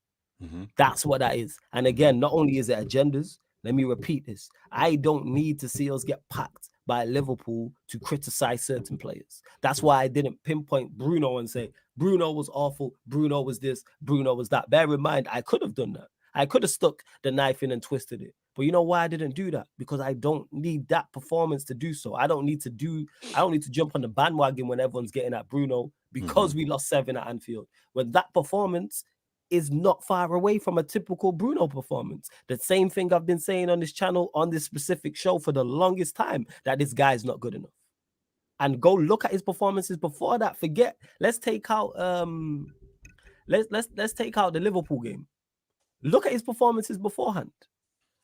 That's what that is. And again, not only is it agendas, let me repeat this. I don't need to see us get packed by Liverpool to criticize certain players. That's why I didn't pinpoint Bruno and say, Bruno was awful, Bruno was this, Bruno was that. Bear in mind, I could have done that. I could have stuck the knife in and twisted it. But you know why I didn't do that? Because I don't need that performance to do so. I don't need to jump on the bandwagon when everyone's getting at Bruno because we lost 7 at Anfield. When that performance is not far away from a typical Bruno performance. The same thing I've been saying on this channel, on this specific show for the longest time, that this guy's not good enough. And go look at his performances before that. Let's take out let's take out the Liverpool game. Look at his performances beforehand.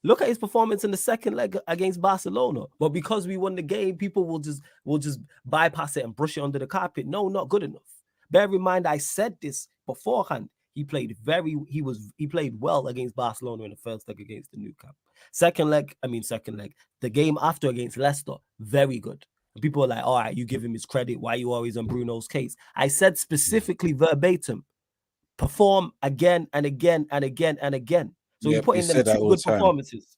Look at his performance in the second leg against Barcelona. But because we won the game, people will just bypass it and brush it under the carpet. No, not good enough. Bear in mind, I said this beforehand. He played well against Barcelona in the first leg against the Nou Camp. Second leg, the game after against Leicester, very good. And people are like, all right, you give him his credit. Why are you always on Bruno's case? I said specifically verbatim, perform again and again and again and again. So you put in them 2 good performances.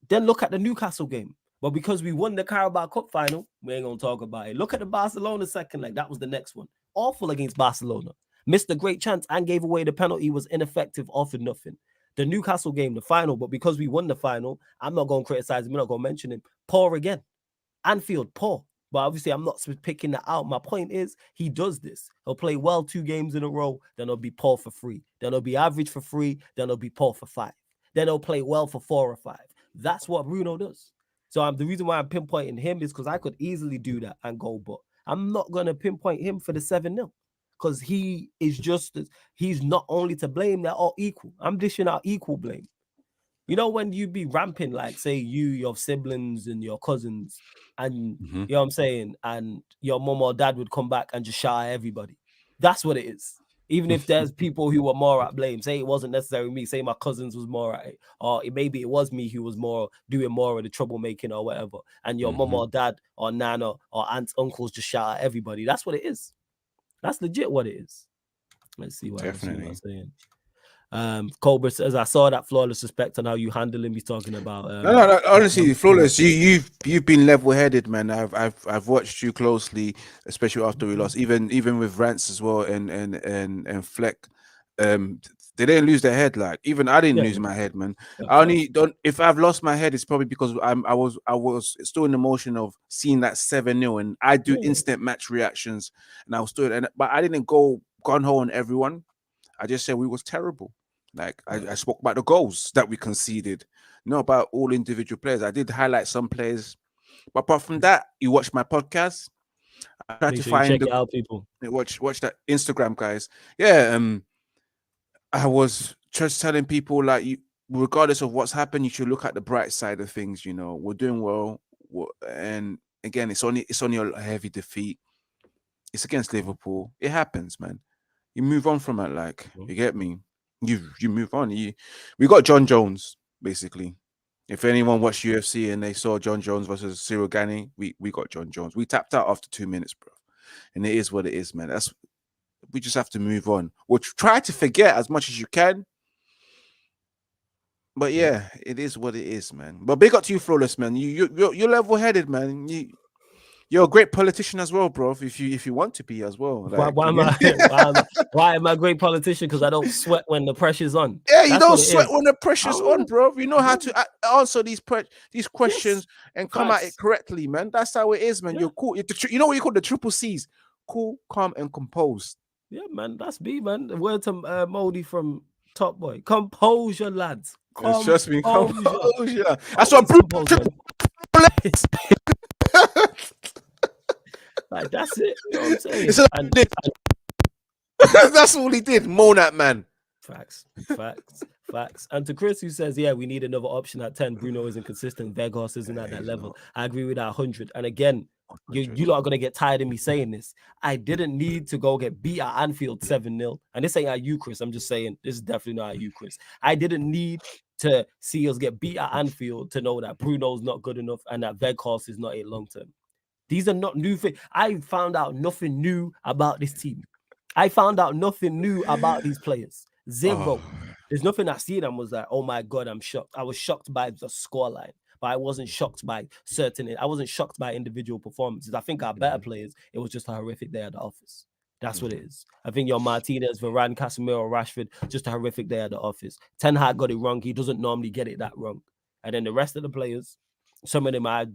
Then look at the Newcastle game. But because we won the Carabao Cup final, we ain't going to talk about it. Look at the Barcelona second leg. That was the next one. Awful against Barcelona. Missed a great chance and gave away the penalty, was ineffective, offered nothing. The Newcastle game, the final, but because we won the final, I'm not going to criticize him, I'm not going to mention him. Poor again. Anfield, poor. But obviously, I'm not picking that out. My point is, he does this. He'll play well 2 games in a row, then he'll be poor for 3. Then he'll be average for 3, then he'll be poor for 5. Then he'll play well for 4 or 5. That's what Bruno does. So the reason why I'm pinpointing him is because I could easily do that and go, but I'm not going to pinpoint him for the 7-0. Because he's not only to blame, they're all equal. I'm dishing out equal blame. You know, when you be ramping, like, say, your siblings and your cousins, and you know what I'm saying, and your mom or dad would come back and just shout at everybody. That's what it is. Even if there's people who were more at blame, say it wasn't necessarily me, say my cousins was more at it, or maybe it was me who was doing more of the troublemaking or whatever, and your mom or dad or nana or aunts, uncles just shout at everybody. That's what it is. That's legit what it is. Let's see what I'm saying. Cobra says, I saw that flawless respect on how you handle him. He's talking about no, honestly, flawless. You've been level-headed, man. I've watched you closely, especially after we lost. Even with Rants as well and Fleck. They didn't lose their head. Like, even I didn't lose my head, man. I only don't. If I've lost my head, it's probably because I was still in the motion of seeing that 7-0, and I do instant match reactions, and I was still. But I didn't go gun ho on everyone. I just said we was terrible. Like, I spoke about the goals that we conceded, not about all individual players. I did highlight some players, but apart from that, you watch my podcast. I try to find check it out, people. Watch that Instagram, guys. Yeah, I was just telling people, like, regardless of what's happened, you should look at the bright side of things. You know, we're doing well, and again, it's only a heavy defeat. It's against Liverpool. It happens, man. You move on from it. Like, you get me. You move on. We got John Jones, basically. If anyone watched UFC and they saw John Jones versus Cyril Gane, we got John Jones. We tapped out after 2 minutes, bro. And it is what it is, man. We just have to move on. We'll try to forget as much as you can. But yeah, it is what it is, man. But big up to you, Flawless, man. You're level-headed, man. You're a great politician as well, bro. If you want to be as well. Like, why am I a great politician? Because I don't sweat when the pressure's on. Yeah, you don't sweat when the pressure's on, bro. You know how to answer these questions and come at it correctly, man. That's how it is, man. You're cool. You know what you call the triple C's? Cool, calm, and composed. Yeah, man. That's me, man. The word to Modi from Top Boy. Composure, lads. Trust me, composure. That's what composure. Like, that's it. You know what I'm saying? That's all he did. Moan at man. Facts. And to Chris, who says, yeah, we need another option at 10. Bruno isn't consistent. Vegas isn't at that He's level. not I agree with that 100. And again, you 100. you lot are gonna get tired of me saying this. I didn't need to go get beat at Anfield 7-0. And this ain't at you, Chris. I'm just saying this is definitely not at you, Chris. I didn't need to see us get beat at Anfield to know that Bruno's not good enough and that Vegas is not a long term. These are not new things. I found out nothing new about this team. I found out nothing new about these players. Zero. Oh, There's nothing I see them was like, oh my God, I'm shocked. I was shocked by the scoreline, but I wasn't shocked by I wasn't shocked by individual performances. I think our better players, it was just a horrific day at the office. That's what it is. I think your Martinez, Varane, Casemiro, Rashford, just a horrific day at the office. Ten Hag got it wrong. He doesn't normally get it that wrong. And then the rest of the players, some of them I've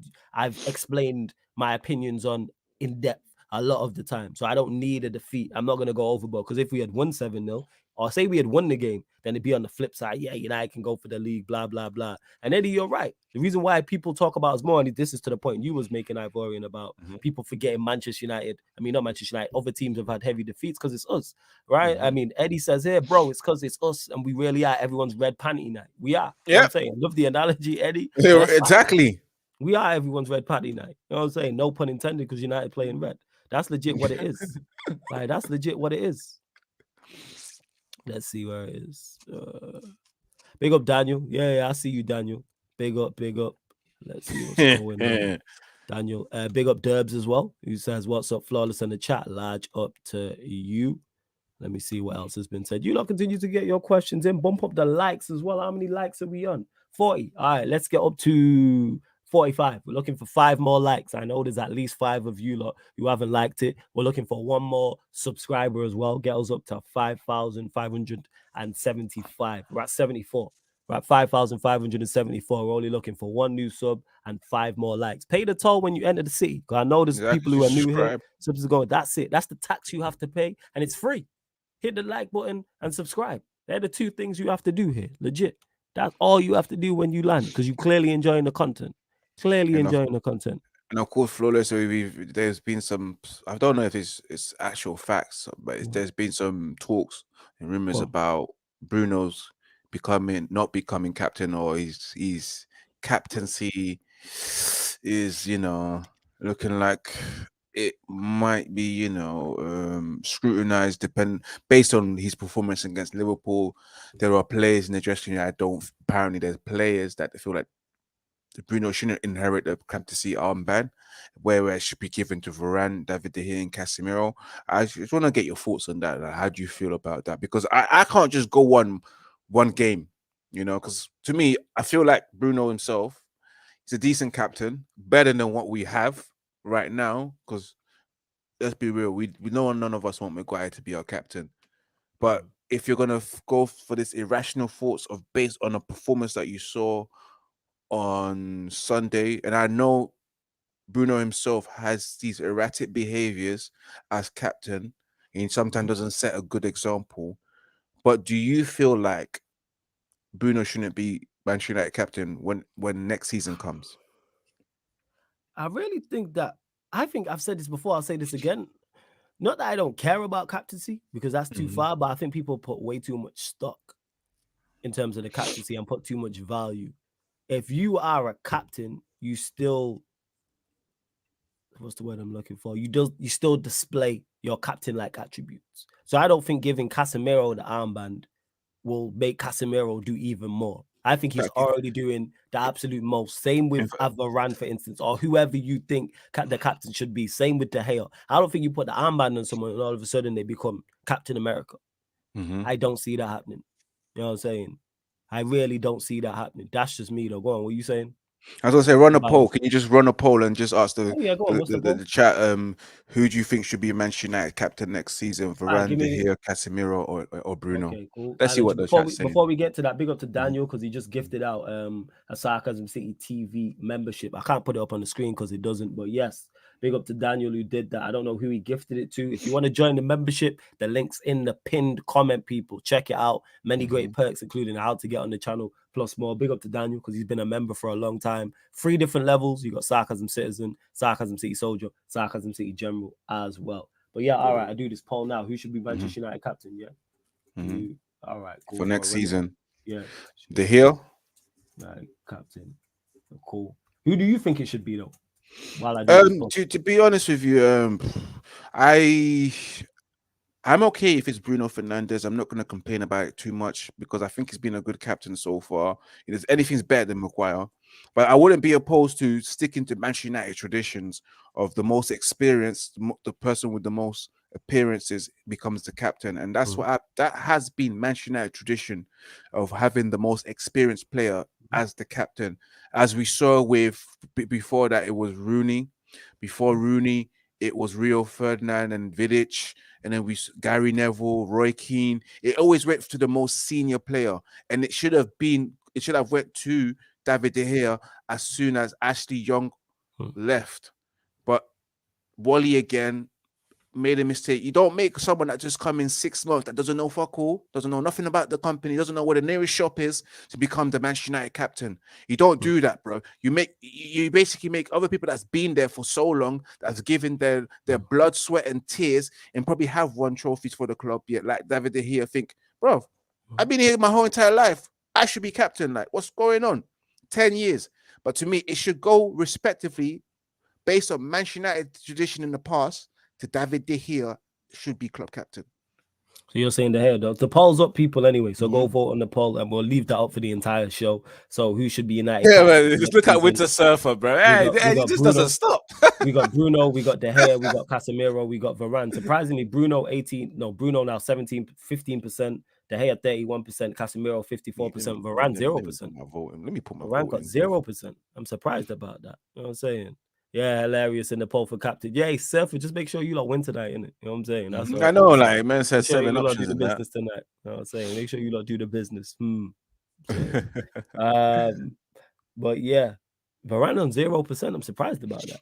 explained my opinions on in depth a lot of the time. So I don't need a defeat. I'm not going to go overboard because if we had won 7-0, or say we had won the game, then it'd be on the flip side. Yeah, United can go for the league, blah, blah, blah. And Eddie, you're right. The reason why people talk about us more, and this is to the point you was making, Ivorian, about people forgetting Manchester United. I mean, not Manchester United. Other teams have had heavy defeats because it's us, right? I mean, Eddie says here, bro, it's because it's us and we really are everyone's red panty night. We are. You know what I'm saying? I love the analogy, Eddie. yeah, exactly. We are everyone's red patty night. You know what I'm saying? No pun intended, because United playing red. That's legit what it is. Like, that's legit what it is. Let's see where it is. Big up, Daniel. Yeah, I see you, Daniel. Big up. Let's see what's going on. Daniel. Big up Derbs as well, who says, what's up, Flawless in the chat. Large up to you. Let me see what else has been said. You lot continue to get your questions in. Bump up the likes as well. How many likes are we on? 40. All right, let's get up to 45. We're looking for 5 more likes. I know there's at least 5 of you lot who haven't liked it. We're looking for 1 more subscriber as well. Get us up to 5,575. We're at 74. We're at 5,574. We're only looking for 1 new sub and 5 more likes. Pay the toll when you enter the city. Because I know there's people who are new here. Subs are going, that's it. That's the tax you have to pay. And it's free. Hit the like button and subscribe. They're the 2 things you have to do here. Legit. That's all you have to do when you land, because you're clearly enjoying the content. Enjoying the content. And of course, Flawless, there's been some, I don't know if it's actual facts, but there's been some talks and rumors about Bruno's not becoming captain, or his captaincy is, looking like it might be, scrutinized based on his performance against Liverpool. There are players in the dressing room. Apparently there's players that feel like Bruno shouldn't inherit the captaincy armband, where it should be given to Varane, David De Gea, and Casemiro. I just want to get your thoughts on that. Like, how do you feel about that? Because I can't just go one game, because to me, I feel like Bruno himself, he's a decent captain, better than what we have right now. Because let's be real, we know none of us want Maguire to be our captain. But if you're gonna go for this irrational thoughts of based on a performance that you saw on Sunday, and I know Bruno himself has these erratic behaviors as captain, and he sometimes doesn't set a good example. But do you feel like Bruno shouldn't be Manchester United captain when next season comes? I really think that, I think I've said this before, I'll say this again. Not that I don't care about captaincy, because that's too far, but I think people put way too much stock in terms of the captaincy and put too much value. If you are a captain, you still, what's the word I'm looking for? You still display your captain-like attributes. So I don't think giving Casemiro the armband will make Casemiro do even more. I think he's already doing the absolute most. Same with Varane, for instance, or whoever you think the captain should be. Same with De Gea. I don't think you put the armband on someone and all of a sudden they become Captain America. I don't see that happening. You know what I'm saying? I really don't see that happening. That's just me, though. Go on. What are you saying? I was gonna say, run a poll. Can you just run a poll and just ask Go on. What's the chat? Who do you think should be Manchester United captain next season? Varane, De Gea, Casemiro, or Bruno? Okay, cool. Let's see what the chat's saying. Before we get to that, big up to Daniel, because he just gifted out a Sarcasm City TV membership. I can't put it up on the screen because it doesn't, but yes, big up to Daniel who did that. I don't know who he gifted it to. If you want to join the membership, the link's in the pinned comment, people. Check it out. Many great perks, including how to get on the channel, plus more. Big up to Daniel because he's been a member for a long time. 3 different levels. You got Sarcasm Citizen, Sarcasm City Soldier, Sarcasm City General as well. But yeah, all right, I do this poll now. Who should be Manchester United captain? Yeah. All right, cool. for next season. Yeah. De Gea. Like captain. Cool. Who do you think it should be though? While I do this poll. To be honest with you, I'm okay if it's Bruno Fernandes. I'm not going to complain about it too much because I think he's been a good captain so far. If anything's better than Maguire, but I wouldn't be opposed to sticking to Manchester United traditions of the most experienced, the person with the most appearances becomes the captain, and that's that has been Manchester United tradition of having the most experienced player as the captain, as we saw with before that it was Rooney, before Rooney it was Rio Ferdinand and Vidic, and then Gary Neville, Roy Keane. It always went to the most senior player, and it should have went to David De Gea as soon as Ashley Young left. But Wally again made a mistake. You don't make someone that just come in 6 months that doesn't know fuck all, doesn't know nothing about the company, doesn't know where the nearest shop is to become the Manchester United captain. You don't do that, bro. You basically make other people that's been there for so long, that's given their blood, sweat, and tears, and probably have won trophies for the club yet. Like David De Gea, think, bro, I've been here my whole entire life. I should be captain. Like, what's going on? 10 years. But to me, it should go respectively based on Manchester United tradition in the past to David De Gea should be club captain. So you're saying De Gea, though. The poll's up, people, anyway. So go vote on the poll, and we'll leave that up for the entire show. So who should be United? Yeah, man, just look at Winter Surfer, bro. Hey, he just doesn't stop. We got Bruno, we got De Gea, we got Casemiro, we got Varane. Surprisingly, Bruno now 15%, De Gea 31%, Casemiro 54%, Varane 0%. Let me put my Varane got 0%. I'm surprised about that. You know what I'm saying? Yeah, hilarious in the poll for captain. Yeah, Surfer, just make sure you lot win tonight, innit? You know what I'm saying? That's what I know, like, man says 7 options in that. Business tonight. You know what I'm saying? Make sure you lot do the business. But yeah, Varane on 0%. I'm surprised about that.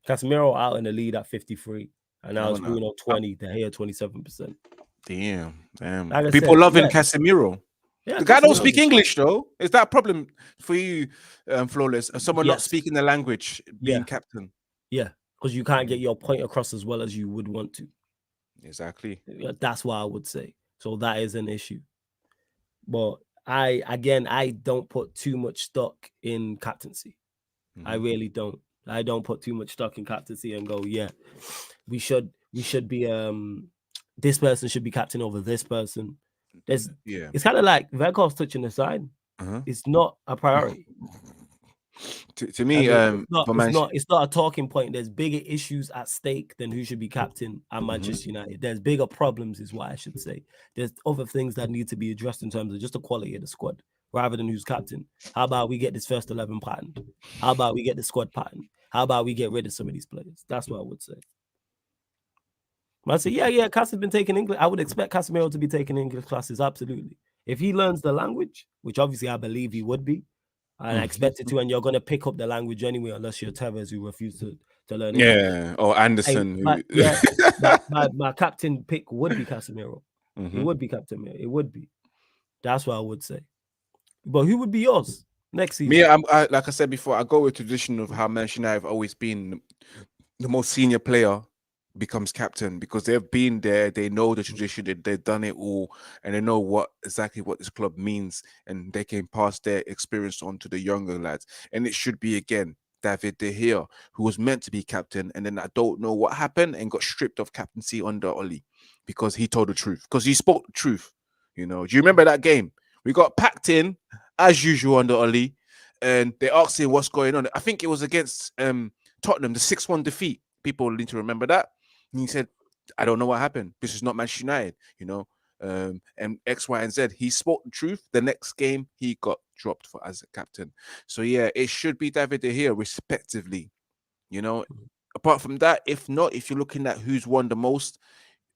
Casemiro out in the lead at 53, and now it's Bruno 20, De Gea 27%. Damn. Like people loving Casemiro. Yeah, the guy don't speak English though. Is that a problem for you, Flawless? Someone not speaking the language being captain? Yeah, because you can't get your point across as well as you would want to. Exactly. That's what I would say. So that is an issue. But I don't put too much stock in captaincy. I really don't. I don't put too much stock in captaincy and go, yeah, we should be this person should be captain over this person. It's kind of like Vegas touching the side. It's not a priority. To me, it's not a talking point. There's bigger issues at stake than who should be captain at Manchester United. There's bigger problems, is what I should say. There's other things that need to be addressed in terms of just the quality of the squad rather than who's captain. How about we get this first 11 pattern? How about we get the squad pattern? How about we get rid of some of these players? That's what I would say. I say, yeah, Cass has been taking English. I would expect Casemiro to be taking English classes, absolutely. If he learns the language, which obviously I believe he would be, and I expect it to, and you're going to pick up the language anyway, unless you're Tevez who refused to learn English. Yeah, or Anderson. My captain pick would be Casemiro. It would be Captain. It would be. That's what I would say. But who would be yours next season? Me, I like I said before, I go with tradition of how Manchester United have always been the most senior player becomes captain because they've been there, they know the tradition, they've done it all, and they know exactly what this club means, and they can pass their experience on to the younger lads. And it should be again David De Gea, who was meant to be captain, and then I don't know what happened and got stripped of captaincy under Oli because he told the truth, because he spoke the truth. You know, do you remember that game? We got packed in as usual under Oli, and they asked him what's going on. I think it was against Tottenham, the 6-1 defeat. People need to remember that. And he said, I don't know what happened. This is not Manchester United, you know, and X, Y, and Z. He spoke the truth. The next game, he got dropped as a captain. So, yeah, it should be David De Gea, respectively. You know, apart from that, if not, if you're looking at who's won the most,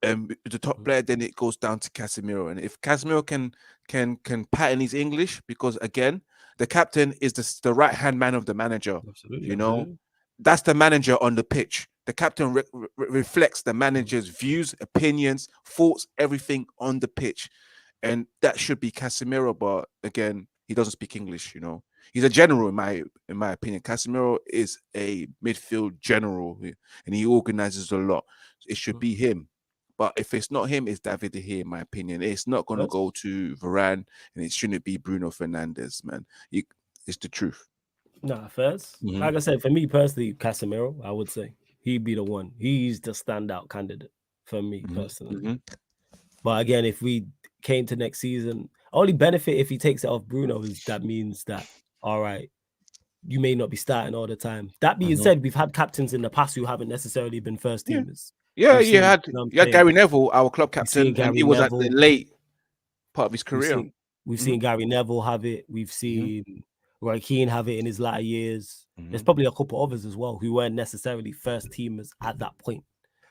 the top player, then it goes down to Casemiro. And if Casemiro can pattern his English, because, again, the captain is the right-hand man of the manager. Absolutely, you know, that's the manager on the pitch. The captain reflects the manager's views, opinions, thoughts, everything on the pitch. And that should be Casemiro. But again, he doesn't speak English, you know. He's a general, in my opinion. Casemiro is a midfield general, and he organizes a lot. It should be him. But if it's not him, it's David De Gea, in my opinion. It's not going to go to Varane, and it shouldn't be Bruno Fernandes, man. It's the truth. Nah, first, like I said, for me personally, Casemiro, I would say he'd be the one. He's the standout candidate for me personally. But again, if we came to next season, only benefit if he takes it off Bruno is that means that, all right, you may not be starting all the time. That being said, we've had captains in the past who haven't necessarily been first teamers. Yeah, you had Gary Neville, our club captain, and he was at the late part of his career. We've seen Gary Neville have it. We've seen Roy Keane have it in his latter years. There's probably a couple others as well who weren't necessarily first teamers at that point.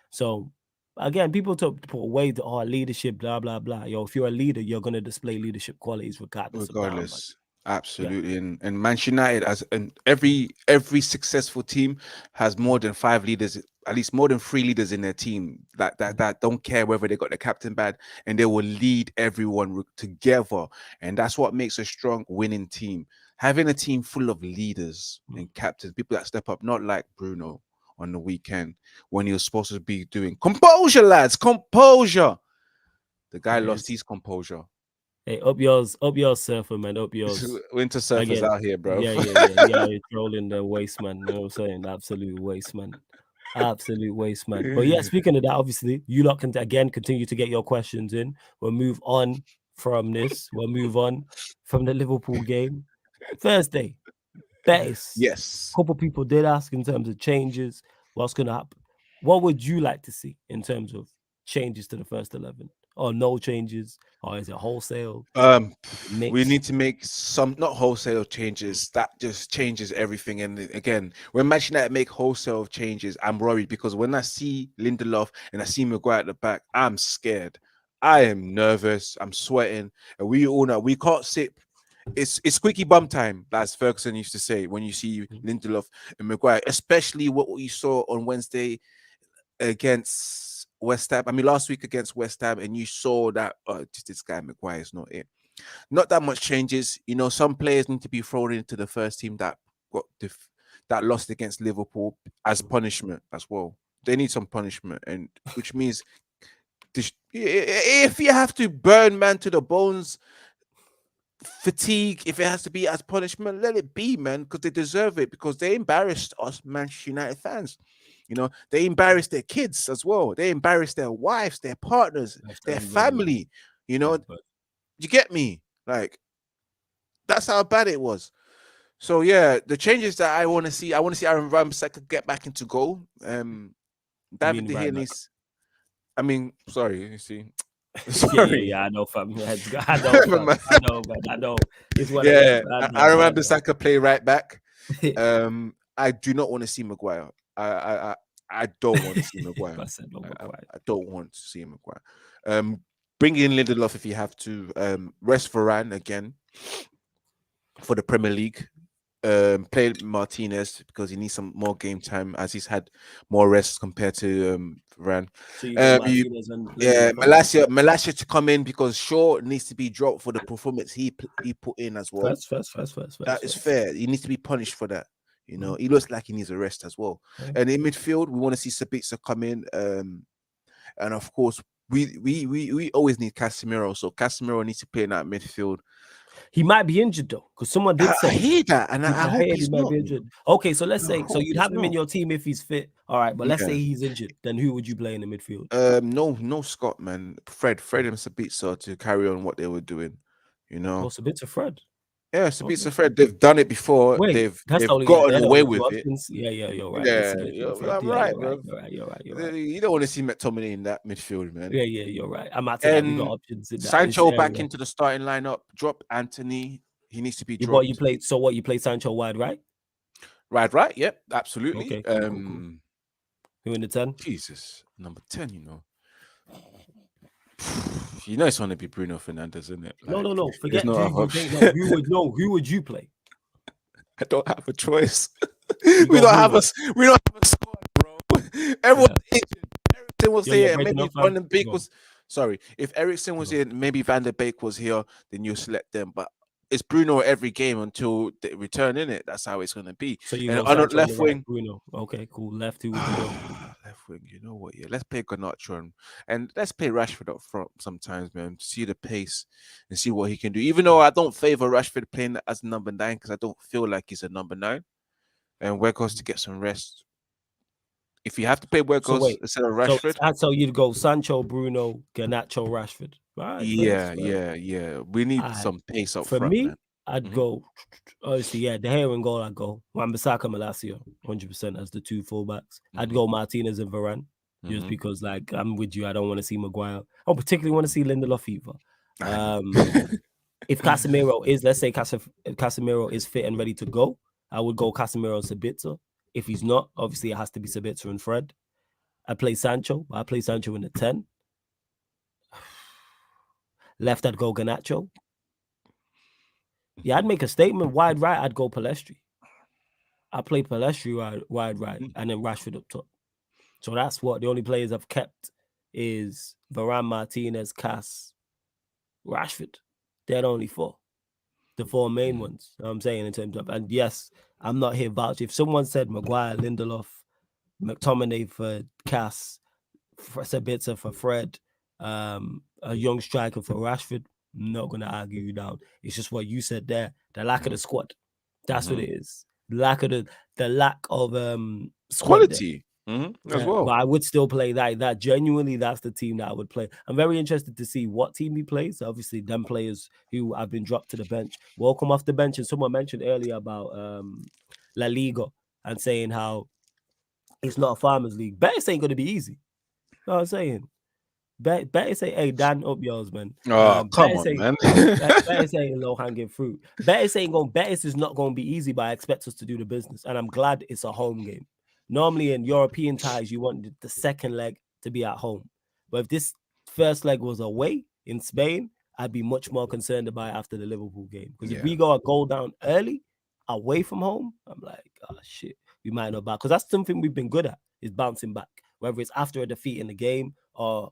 So again, people put away the leadership, blah blah blah. Yo, if you're a leader, you're gonna display leadership qualities regardless. Absolutely. And Manchester United, and every successful team has more than 5 leaders, at least more than 3 leaders in their team that don't care whether they got the captain bad, and they will lead everyone together. And that's what makes a strong winning team. Having a team full of leaders and captains, people that step up, not like Bruno on the weekend when he was supposed to be doing composure, lads, composure. The guy lost his composure. Hey, up yours, surfer, man. Up yours. Winter surfers out here, bro. Yeah. You're trolling the waste, man. You know what I'm saying? Absolute waste, man. Absolute waste, man. But yeah, speaking of that, obviously, you lot can again continue to get your questions in. We'll move on from this. We'll move on from the Liverpool game. Thursday, Betis. Yes. A couple people did ask in terms of changes. What's going to happen? What would you like to see in terms of changes to the first 11? Or no changes? Or is it wholesale? We need to make some, not wholesale changes. That just changes everything. And again, when Manchester United make wholesale changes, I'm worried, because when I see Lindelof and I see Maguire at the back, I'm scared. I am nervous. I'm sweating. And we all know we can't sit. It's squeaky bum time, as Ferguson used to say, when you see Lindelof and Maguire, especially what we saw on Wednesday against West Ham. I mean, last week against West Ham, and you saw that this guy Maguire is not it. Not that much changes. You know, some players need to be thrown into the first team that that lost against Liverpool as punishment as well. They need some punishment, and which means if you have to burn man to the bones, fatigue, if it has to be as punishment, let it be, man, because they deserve it, because they embarrassed us Manchester United fans. You know, they embarrassed their kids as well. They embarrassed their wives, their partners, their family. You know, you get me? Like, that's how bad it was. So yeah, the changes that I want to see Aaron Ramsdale get back into goal. David De Gea needs. I mean, sorry, you see. Sorry. Yeah, I know, fam. I know. It's what Aaron Ramsdale play right back. I do not want to see Maguire. I don't want to see Maguire. I don't want to see Maguire. Bring in Lindelof if you have to. Rest Varane again for the Premier League. Play Martinez because he needs some more game time, as he's had more rest compared to Varane. Malacia to come in because Shaw needs to be dropped for the performance he put in as well. First. That is fair. He needs to be punished for that. You know, he looks like he needs a rest as well. And in midfield, we want to see Sabitzer come in. And of course, we always need Casemiro. So Casemiro needs to play in that midfield. He might be injured though, because someone did say. I hear that, and I hope he might be injured. Okay, so let's say you'd have him in your team if he's fit. All right, but let's say he's injured. Then who would you play in the midfield? No, Scott, man. Fred and Sabitzer to carry on what they were doing. You know, Sabitzer, Fred. Yeah, Sabitzer, Fred. They've done it before. They've gotten away with it. Yeah, you're right. Yeah, I'm right, bro. You're right. You don't want to see McTominay in that midfield, man. Yeah, you're right. I'm at we got options in that. Sancho back into the starting lineup. Drop Anthony. He needs to be dropped. You play Sancho wide right? Right. Yep, absolutely. Okay, cool. Who in the 10? Jesus, number 10. You know. You know it's going to be Bruno Fernandes, isn't it? Like, no. Forget who would you play? I don't have a choice. We don't have a squad, bro. Everyone's injured. Eriksen was here, and maybe Van der Beek was. Sorry, if Eriksen was in, maybe Van der Beek was here, then you select them. But it's Bruno every game until they return in it. That's how it's going to be. So you go on left wing. Bruno. Okay, cool. Left, who would you go? left wing. You know what? Yeah, let's play Garnacho and let's play Rashford up front sometimes, man. To see the pace and see what he can do. Even though I don't favor Rashford playing as number 9 because I don't feel like he's a number 9. And Weghorst to get some rest. If you have to play So Weghorst wait, instead of so Rashford, so you'd go Sancho, Bruno, Garnacho, Rashford. Right, yeah, fair. yeah. We need I some pace up For front, man. me, I'd go obviously, yeah, De Gea and goal. I'd go Wan-Bissaka, Malacia, 100% as the 2 fullbacks. I'd go Martinez and Varane just because, like, I'm with you. I don't want to see Maguire. I particularly want to see Lindelof either. I know. If Casemiro is, let's say Casemiro is fit and ready to go, I would go Casemiro and Sabitzer. If he's not, obviously it has to be Sabitzer and Fred. I play Sancho. I play Sancho in the 10. Left, I'd go Garnacho. Yeah, I'd make a statement. Wide right, I'd go Palestri. I play Palestri wide right, and then Rashford up top. So that's what the only players I've kept is Varane, Martinez, Cass, Rashford. They're the only 4. The 4 main ones. You know what I'm saying in terms of, and yes, I'm not here vouch. If someone said Maguire, Lindelof, McTominay for Cass, Sabitzer for Fred, a young striker for Rashford, I'm not gonna argue you down. It's just what you said there. The lack of the squad. That's what it is. The lack of squad there. Quality as Yeah, well. but I would still play that. Genuinely, that's the team that I would play. I'm very interested to see what team he plays. Obviously, them players who have been dropped to the bench will come off the bench. And someone mentioned earlier about La Liga and saying how it's not a farmers league. Betis ain't going to be easy. You know what I'm saying? Betis say, hey, Dan, up yours, man. Oh, come Betis on, ain't man. Betis ain't low hanging fruit. Betis is not going to be easy, but I expect us to do the business. And I'm glad it's a home game. Normally in European ties, you want the second leg to be at home. But if this first leg was away in Spain, I'd be much more concerned about it after the Liverpool game. Because if we go a goal down early, away from home, I'm like, oh shit, we might not back. Because that's something we've been good at, is bouncing back. Whether it's after a defeat in the game or,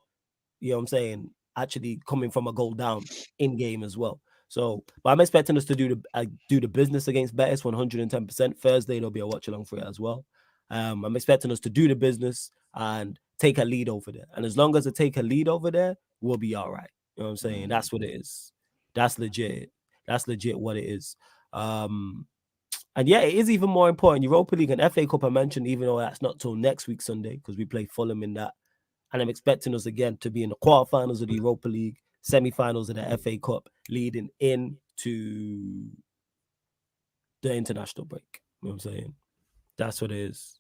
you know what I'm saying, actually coming from a goal down in game as well. So, but I'm expecting us to do the business against Betis 110%. Thursday, there'll be a watch along for it as well. I'm expecting us to do the business and take a lead over there. And as long as I take a lead over there, we'll be all right. You know what I'm saying? That's what it is. That's legit. That's legit what it is. And yeah, it is even more important. Europa League and FA Cup I mentioned, even though that's not till next week Sunday, because we play Fulham in that. And I'm expecting us again to be in the quarterfinals of the Europa League, semi-finals of the FA Cup, leading into the international break. You know what I'm saying? That's what it is.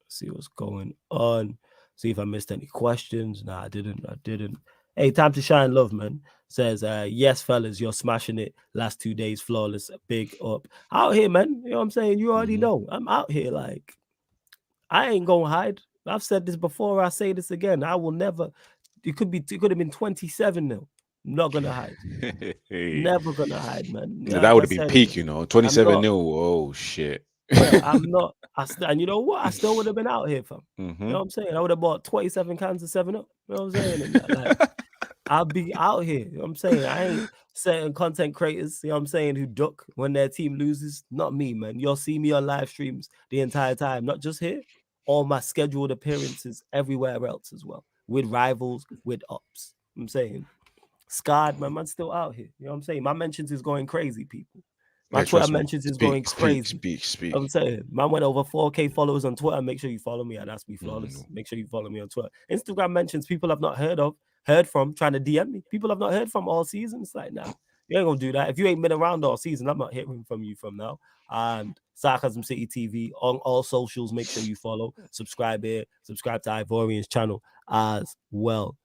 Let's see what's going on. See if I missed any questions. Nah, I didn't. Hey, time to shine love, man. Says, yes, fellas, you're smashing it. Last 2 days, flawless. Big up. Out here, man. You know what I'm saying? You already know. I'm out here. Like, I ain't gonna hide. I've said this before. I say this again. I will never. It could have been 27-0. I'm not gonna hide. Never gonna hide, man. That Like would I have been said, peak, I'm 27 not. 0. Oh, shit. Yeah, I'm not. And you know what? I still would have been out here, fam. You Mm-hmm. know what I'm saying? I would have bought 27 cans of 7 Up. You know what I'm saying? And that, like, I'll be out here. You know what I'm saying? I ain't certain content creators, you know what I'm saying, who duck when their team loses. Not me, man. You'll see me on live streams the entire time, not just here. All my scheduled appearances everywhere else as well. With rivals, with ups. You know what I'm saying? Scarred, man. Man's still out here. You know what I'm saying? My mentions is going crazy, people. My Yeah, Twitter trust me. mentions is going crazy. Speak. I'm saying, man went over 4K followers on Twitter. Make sure you follow me at Ask Me Flawless. Make sure you follow me on Twitter. Instagram mentions people I've not heard from, trying to DM me. People I've not heard from all season. It's like, nah, you ain't gonna do that. If you ain't been around all season, I'm not hearing from you from now. And Sarcasm City TV on all socials. Make sure you follow, subscribe here, subscribe to Ivorian's channel as well.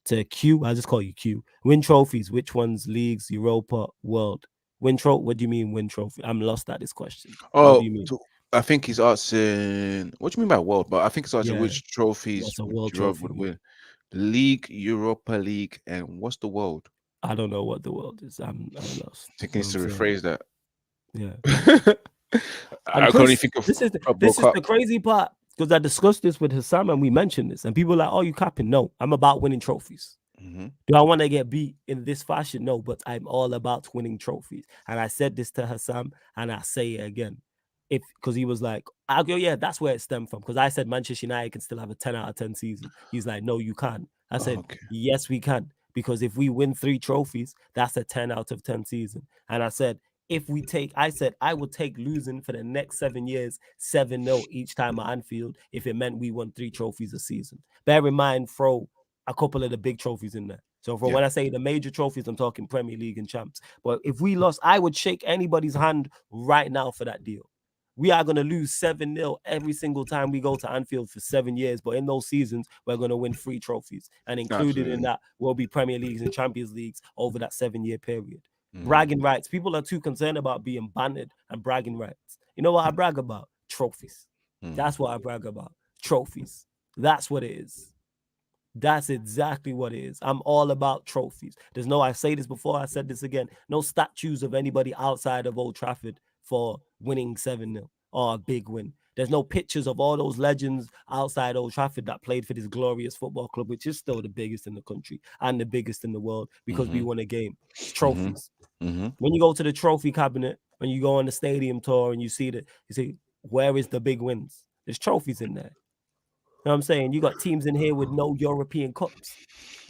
To Q, I just call you Q. Win trophies. Which ones? Leagues, Europa, World. Win trophy. What do you mean win trophy? I'm lost at this question. What do Oh, you mean? I think he's asking, what do you mean by world? But I think he's asking Yeah, which trophies what's a would world you rather trophy would mean? win? League, Europa League, and what's the world? I don't know what the world is. I'm lost. I think he You know needs what to I'm saying? rephrase that. Yeah. And I can only Chris, think of this is Club World this is Cup. the crazy part because I discussed this with Hassam and we mentioned this, and people are like, "Oh, you capping?" No, I'm about winning trophies. Do I want to get beat in this fashion? No, but I'm all about winning trophies. And I said this to Hassam, and I say it again. because he was like, I'll go, yeah, that's where it stemmed from. Because I said Manchester United can still have a 10 out of 10 season. He's like, no, you can't. I said, Okay. yes, we can. Because if we win 3 trophies, that's a 10 out of 10 season. And I said, I said I would take losing for the next 7 years 7-0 each time at Anfield if it meant we won 3 trophies a season. Bear in mind, throw a couple of the big trophies in there. So for when I say the major trophies, I'm talking Premier League and champs. But if we lost, I would shake anybody's hand right now for that deal. We are going to lose 7-0 every single time we go to Anfield for 7 years. But in those seasons, we're going to win 3 trophies. And included in that will be Premier Leagues and Champions Leagues over that 7-year period. Bragging rights. People are too concerned about being bantered and bragging rights. You know what I brag about? Trophies. That's what I brag about. Trophies. That's what it is. That's exactly what it is. I'm all about trophies. There's no, I say this before, I said this again, no statues of anybody outside of Old Trafford for winning 7-0 or a big win. There's no pictures of all those legends outside Old Trafford that played for this glorious football club, which is still the biggest in the country and the biggest in the world because we won a game. It's trophies. When you go to the trophy cabinet, when you go on the stadium tour and you see where is the big wins? There's trophies in there. You know what I'm saying? You got teams in here with no European cups.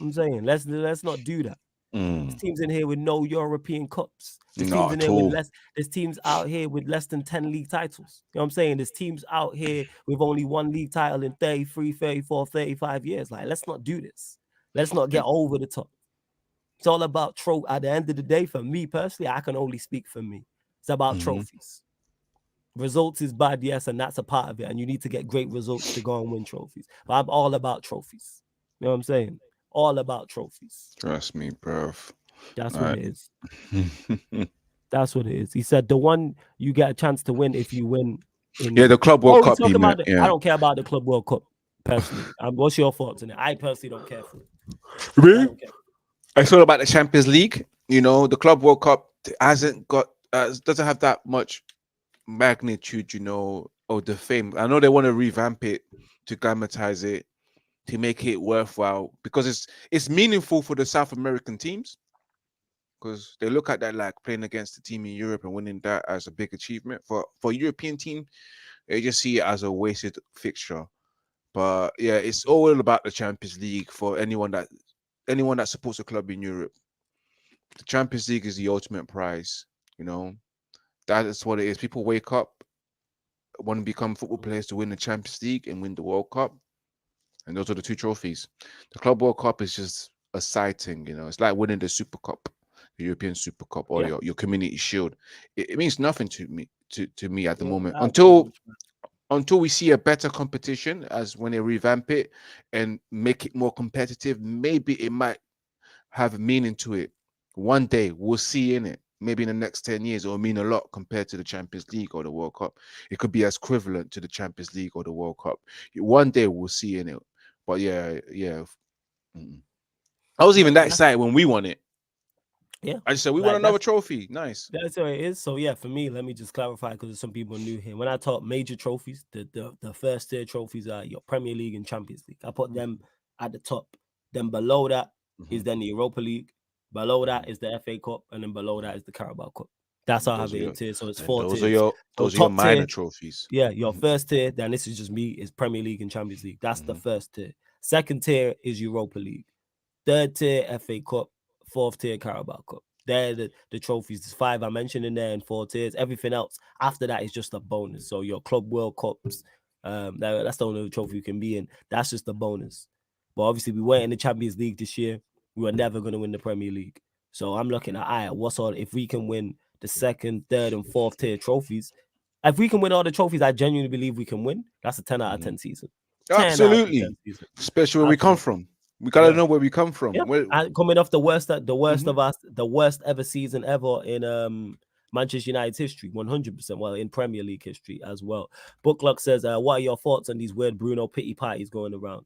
I'm saying let's not do that. There's teams in here with no European cups. There's teams in here with less. There's teams out here with less than 10 league titles. You know what I'm saying? There's teams out here with only 1 league title in 33, 34, 35 years. Like, let's not do this. Let's not get over the top. It's all about trophy. At the end of the day, for me personally, I can only speak for me. It's about trophies. Results is bad, yes, and that's a part of it. And you need to get great results to go and win trophies. But I'm all about trophies. You know what I'm saying? All about trophies. Trust me, bro. That's what it is. That's what it is. He said the one you get a chance to win if you win in the Club World Cup. I don't care about the Club World Cup personally. What's your thoughts on it? I personally don't care for it. Really? I thought about the Champions League. You know, the Club World Cup hasn't got doesn't have that much magnitude, you know, or the fame. I know they want to revamp it to glamatize it, to make it worthwhile, because it's meaningful for the South American teams, because they look at that like playing against the team in Europe and winning that as a big achievement. For a European team, they just see it as a wasted fixture. But yeah, it's all about the Champions League for anyone that supports a club in Europe. The Champions League is the ultimate prize, you know. That is what it is. People wake up, want to become football players to win the Champions League and win the World Cup. And those are the 2 trophies. The Club World Cup is just a side thing, you know. It's like winning the Super Cup, the European Super Cup, or your Community Shield. It means nothing to me at the moment until we see a better competition, as when they revamp it and make it more competitive. Maybe it might have meaning to it. One day we'll see in it. Maybe in the next 10 years, it will mean a lot compared to the Champions League or the World Cup. It could be as equivalent to the Champions League or the World Cup. One day we'll see in it. But yeah. I was even that excited when we won it. Yeah. I just said, we won another trophy. Nice. That's what it is. So yeah, for me, let me just clarify, because there's some people new here. When I talk major trophies, the first tier trophies are your Premier League and Champions League. I put them at the top. Then below that is then the Europa League. Below that is the FA Cup, and then below that is the Carabao Cup. That's how I have it in tiers. So it's 4 tiers. Those are your minor trophies. Yeah, your first tier, then this is just me, is Premier League and Champions League. That's the first tier. Second tier is Europa League. Third tier, FA Cup. Fourth tier, Carabao Cup. They're the trophies. There's 5 I mentioned in there in 4 tiers. Everything else after that is just a bonus. So your Club World Cups, that's the only trophy you can be in. That's just a bonus. But obviously, we weren't in the Champions League this year. We were never going to win the Premier League. So I'm looking at, if we can win the second, third, and fourth tier trophies. If we can win all the trophies I genuinely believe we can win, that's a 10 out of 10 season. Absolutely. 10 season. Especially where we come from. We gotta know where we come from. Yeah. Coming off the worst of us, the worst ever season ever in Manchester United's history, 100%. Well, in Premier League history as well. Bookluck says, what are your thoughts on these weird Bruno pity parties going around?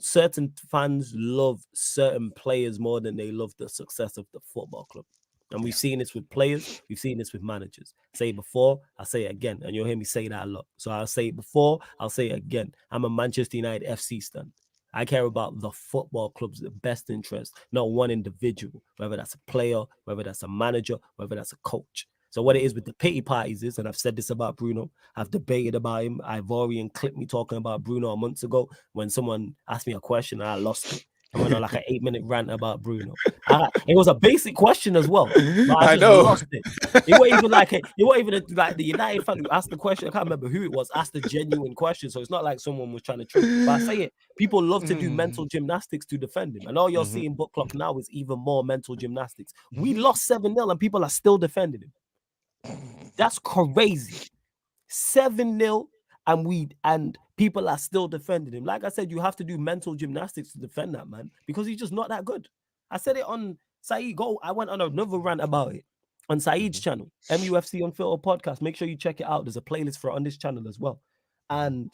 Certain fans love certain players more than they love the success of the football club. And we've seen this with players, we've seen this with managers. Say it before, I'll say it again. And you'll hear me say that a lot. So I'll say it before, I'll say it again. I'm a Manchester United FC stan. I care about the football club's best interest, not one individual, whether that's a player, whether that's a manager, whether that's a coach. So what it is with the pity parties is, and I've said this about Bruno, I've debated about him. Ivorian clipped me talking about Bruno a month ago when someone asked me a question and I lost it. I went on like an 8-minute rant about Bruno. It was a basic question as well, but I just lost it. It wasn't even like the United fan who asked the question. I can't remember who it was. Asked a genuine question, so it's not like someone was trying to trick. But I say it, people love to do mental gymnastics to defend him, and all you're seeing book clock now is even more mental gymnastics. We lost 7-0, and people are still defending him. That's crazy. 7-0, and people are still defending him. Like I said, you have to do mental gymnastics to defend that man because he's just not that good. I said it on Saeed Go. I went on another rant about it on Saeed's channel, MUFC Unfiltered podcast. Make sure you check it out. There's a playlist for it on this channel as well. And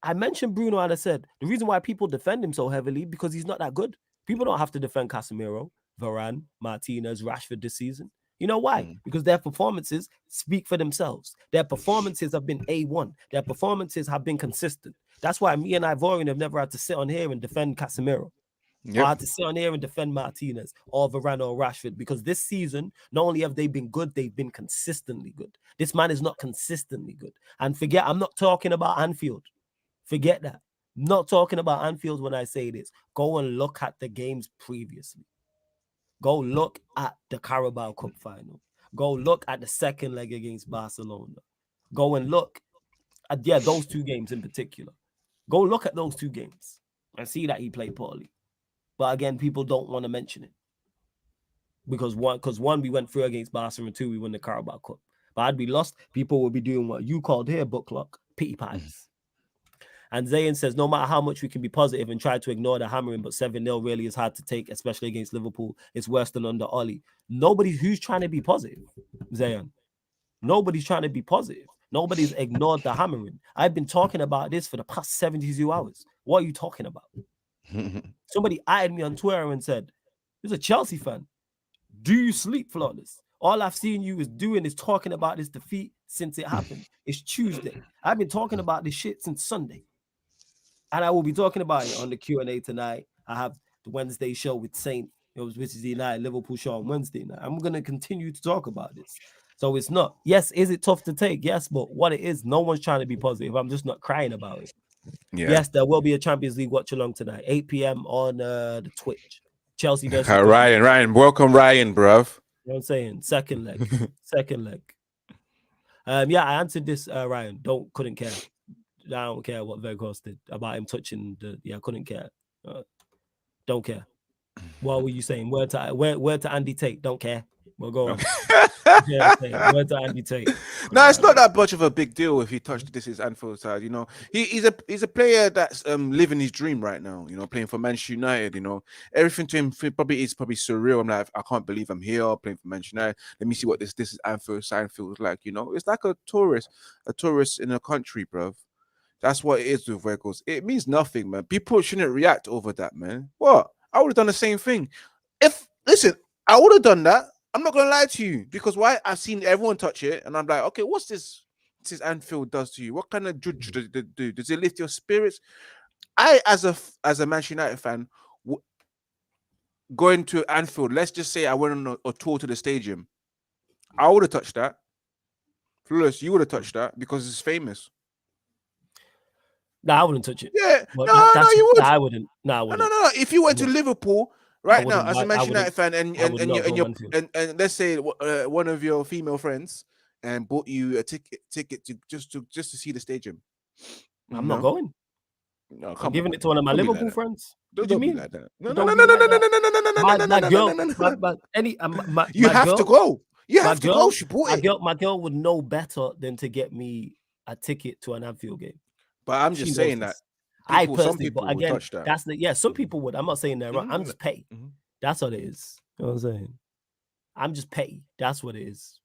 I mentioned Bruno and I said the reason why people defend him so heavily because he's not that good. People don't have to defend Casemiro, Varane, Martinez, Rashford this season. You know why? Because their performances speak for themselves. Their performances have been A1. Their performances have been consistent. That's why me and Ivorian have never had to sit on here and defend Casemiro. Or had to sit on here and defend Martinez or Varane or Rashford because this season, not only have they been good, they've been consistently good. This man is not consistently good. And forget, I'm not talking about Anfield. Forget that. I'm not talking about Anfield when I say this. Go and look at the games previously. Go look at the Carabao Cup final. Go look at the second leg against Barcelona. Go and look at, those two games in particular. Go look at those two games and see that he played poorly. But again, people don't want to mention it. Because one, we went through against Barcelona, and 2, we won the Carabao Cup. But had we lost, people would be doing what you called here, book clock, pity parties. And Zayn says, no matter how much we can be positive and try to ignore the hammering, but 7-0 really is hard to take, especially against Liverpool. It's worse than under Oli. Who's trying to be positive, Zayn. Nobody's trying to be positive. Nobody's ignored the hammering. I've been talking about this for the past 72 hours. What are you talking about? Somebody added me on Twitter and said, "He's a Chelsea fan. Do you sleep, Flawless? All I've seen you is doing is talking about this defeat since it happened. It's Tuesday. I've been talking about this shit since Sunday. And I will be talking about it on the Q&A tonight. I have the Wednesday show with Saint. It was Wednesday night, Liverpool show on Wednesday night. I'm going to continue to talk about this. So it's not, yes, is it tough to take? Yes, but what it is, no one's trying to be positive. I'm just not crying about it. Yeah. Yes, there will be a Champions League watch along tonight, 8 p.m. on the Twitch. Chelsea versus Ryan. Welcome, Ryan, bruv. You know what I'm saying? Second leg. Yeah, I answered this, Ryan. Couldn't care. I don't care what Vegas did about him touching the. Yeah, I couldn't care. Don't care. What were you saying? Word to Andy Tate. Don't care. We'll go on. Word to Andy Tate. No, it's not that much of a big deal if he touched this is Anfield side. You know, he's a player that's living his dream right now. You know, playing for Manchester United. You know, everything to him probably surreal. I'm like, I can't believe I'm here playing for Manchester United. Let me see what this is Anfield feels like. You know, it's like a tourist in a country, bro. That's what it is with Vegas. It means nothing, man. People shouldn't react over that, man. What? I would have done the same thing. I would have done that. I'm not gonna lie to you because why? I've seen everyone touch it, and I'm like, okay, what's this? This Anfield does to you? What kind of judge does it do? Does it lift your spirits? I, as a Manchester United fan, going to Anfield. Let's just say I went on a tour to the stadium. I would have touched that. Flawless, you would have touched that because it's famous. No, I wouldn't touch it. Yeah, no, you would. I wouldn't. No. If you went to Liverpool right now as a Manchester United fan, and let's say one of your female friends and bought you a ticket to just to see the stadium, I'm not going. No, I'm giving it to one of my Liverpool friends. What do you mean? Like that. No. You have to go. You have to go. She bought it. My girl would know better than to get me a ticket to an Anfield game. But I'm just saying that some people again, touch that. Some people would. I'm not saying that wrong. I'm just petty. That's what it is. You know what I'm saying? I'm just petty. That's what it is.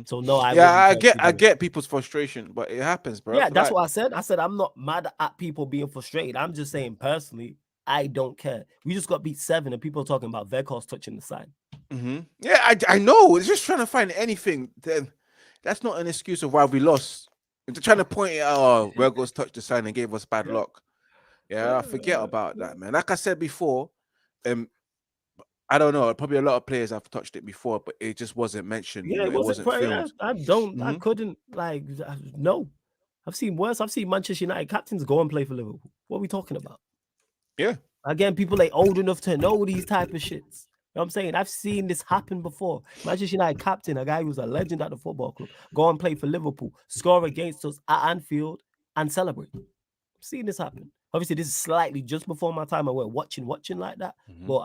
So no, I get people's frustration, but it happens, bro. Yeah, that's what I said. I said I'm not mad at people being frustrated. I'm just saying personally, I don't care. We just got beat 7, and people are talking about Vegas touching the side. Yeah, I know. It's just trying to find anything. Then that's not an excuse of why we lost. They're trying to point it out, Vegas touched the sign and gave us bad luck. Yeah, forget about that, man. Like I said before, I don't know. Probably a lot of players have touched it before, but it just wasn't mentioned. Yeah, it It wasn't wasn't quite. Yeah, filmed. I Hmm. couldn't like no. I've seen worse. I've seen Manchester United captains go and play for Liverpool. What are we talking about? Yeah. Again, people ain't old enough to know these type of shits. You know what I'm saying? I've seen this happen before. Manchester United captain, a guy who's a legend at the football club, go and play for Liverpool, score against us at Anfield, and celebrate. I've seen this happen. Obviously, this is slightly just before my time. I went watching like that. But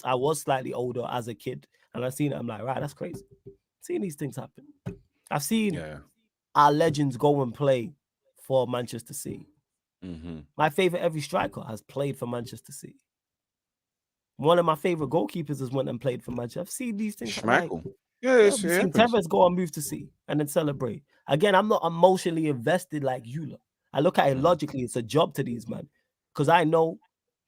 I was slightly older as a kid, and I seen it. I'm like, right, that's crazy. Seen these things happen. I've seen Yeah. our legends go and play for Manchester City. Mm-hmm. My favorite every striker has played for Manchester City. One of my favorite goalkeepers has went and played for Manchester. I've seen these things like, Schmeichel. Yeah, yeah, it we've seen happens. Tevez go and move to City and then celebrate. Again, I'm not emotionally invested like you lot. I look at it logically. It's a job to these men. Because I know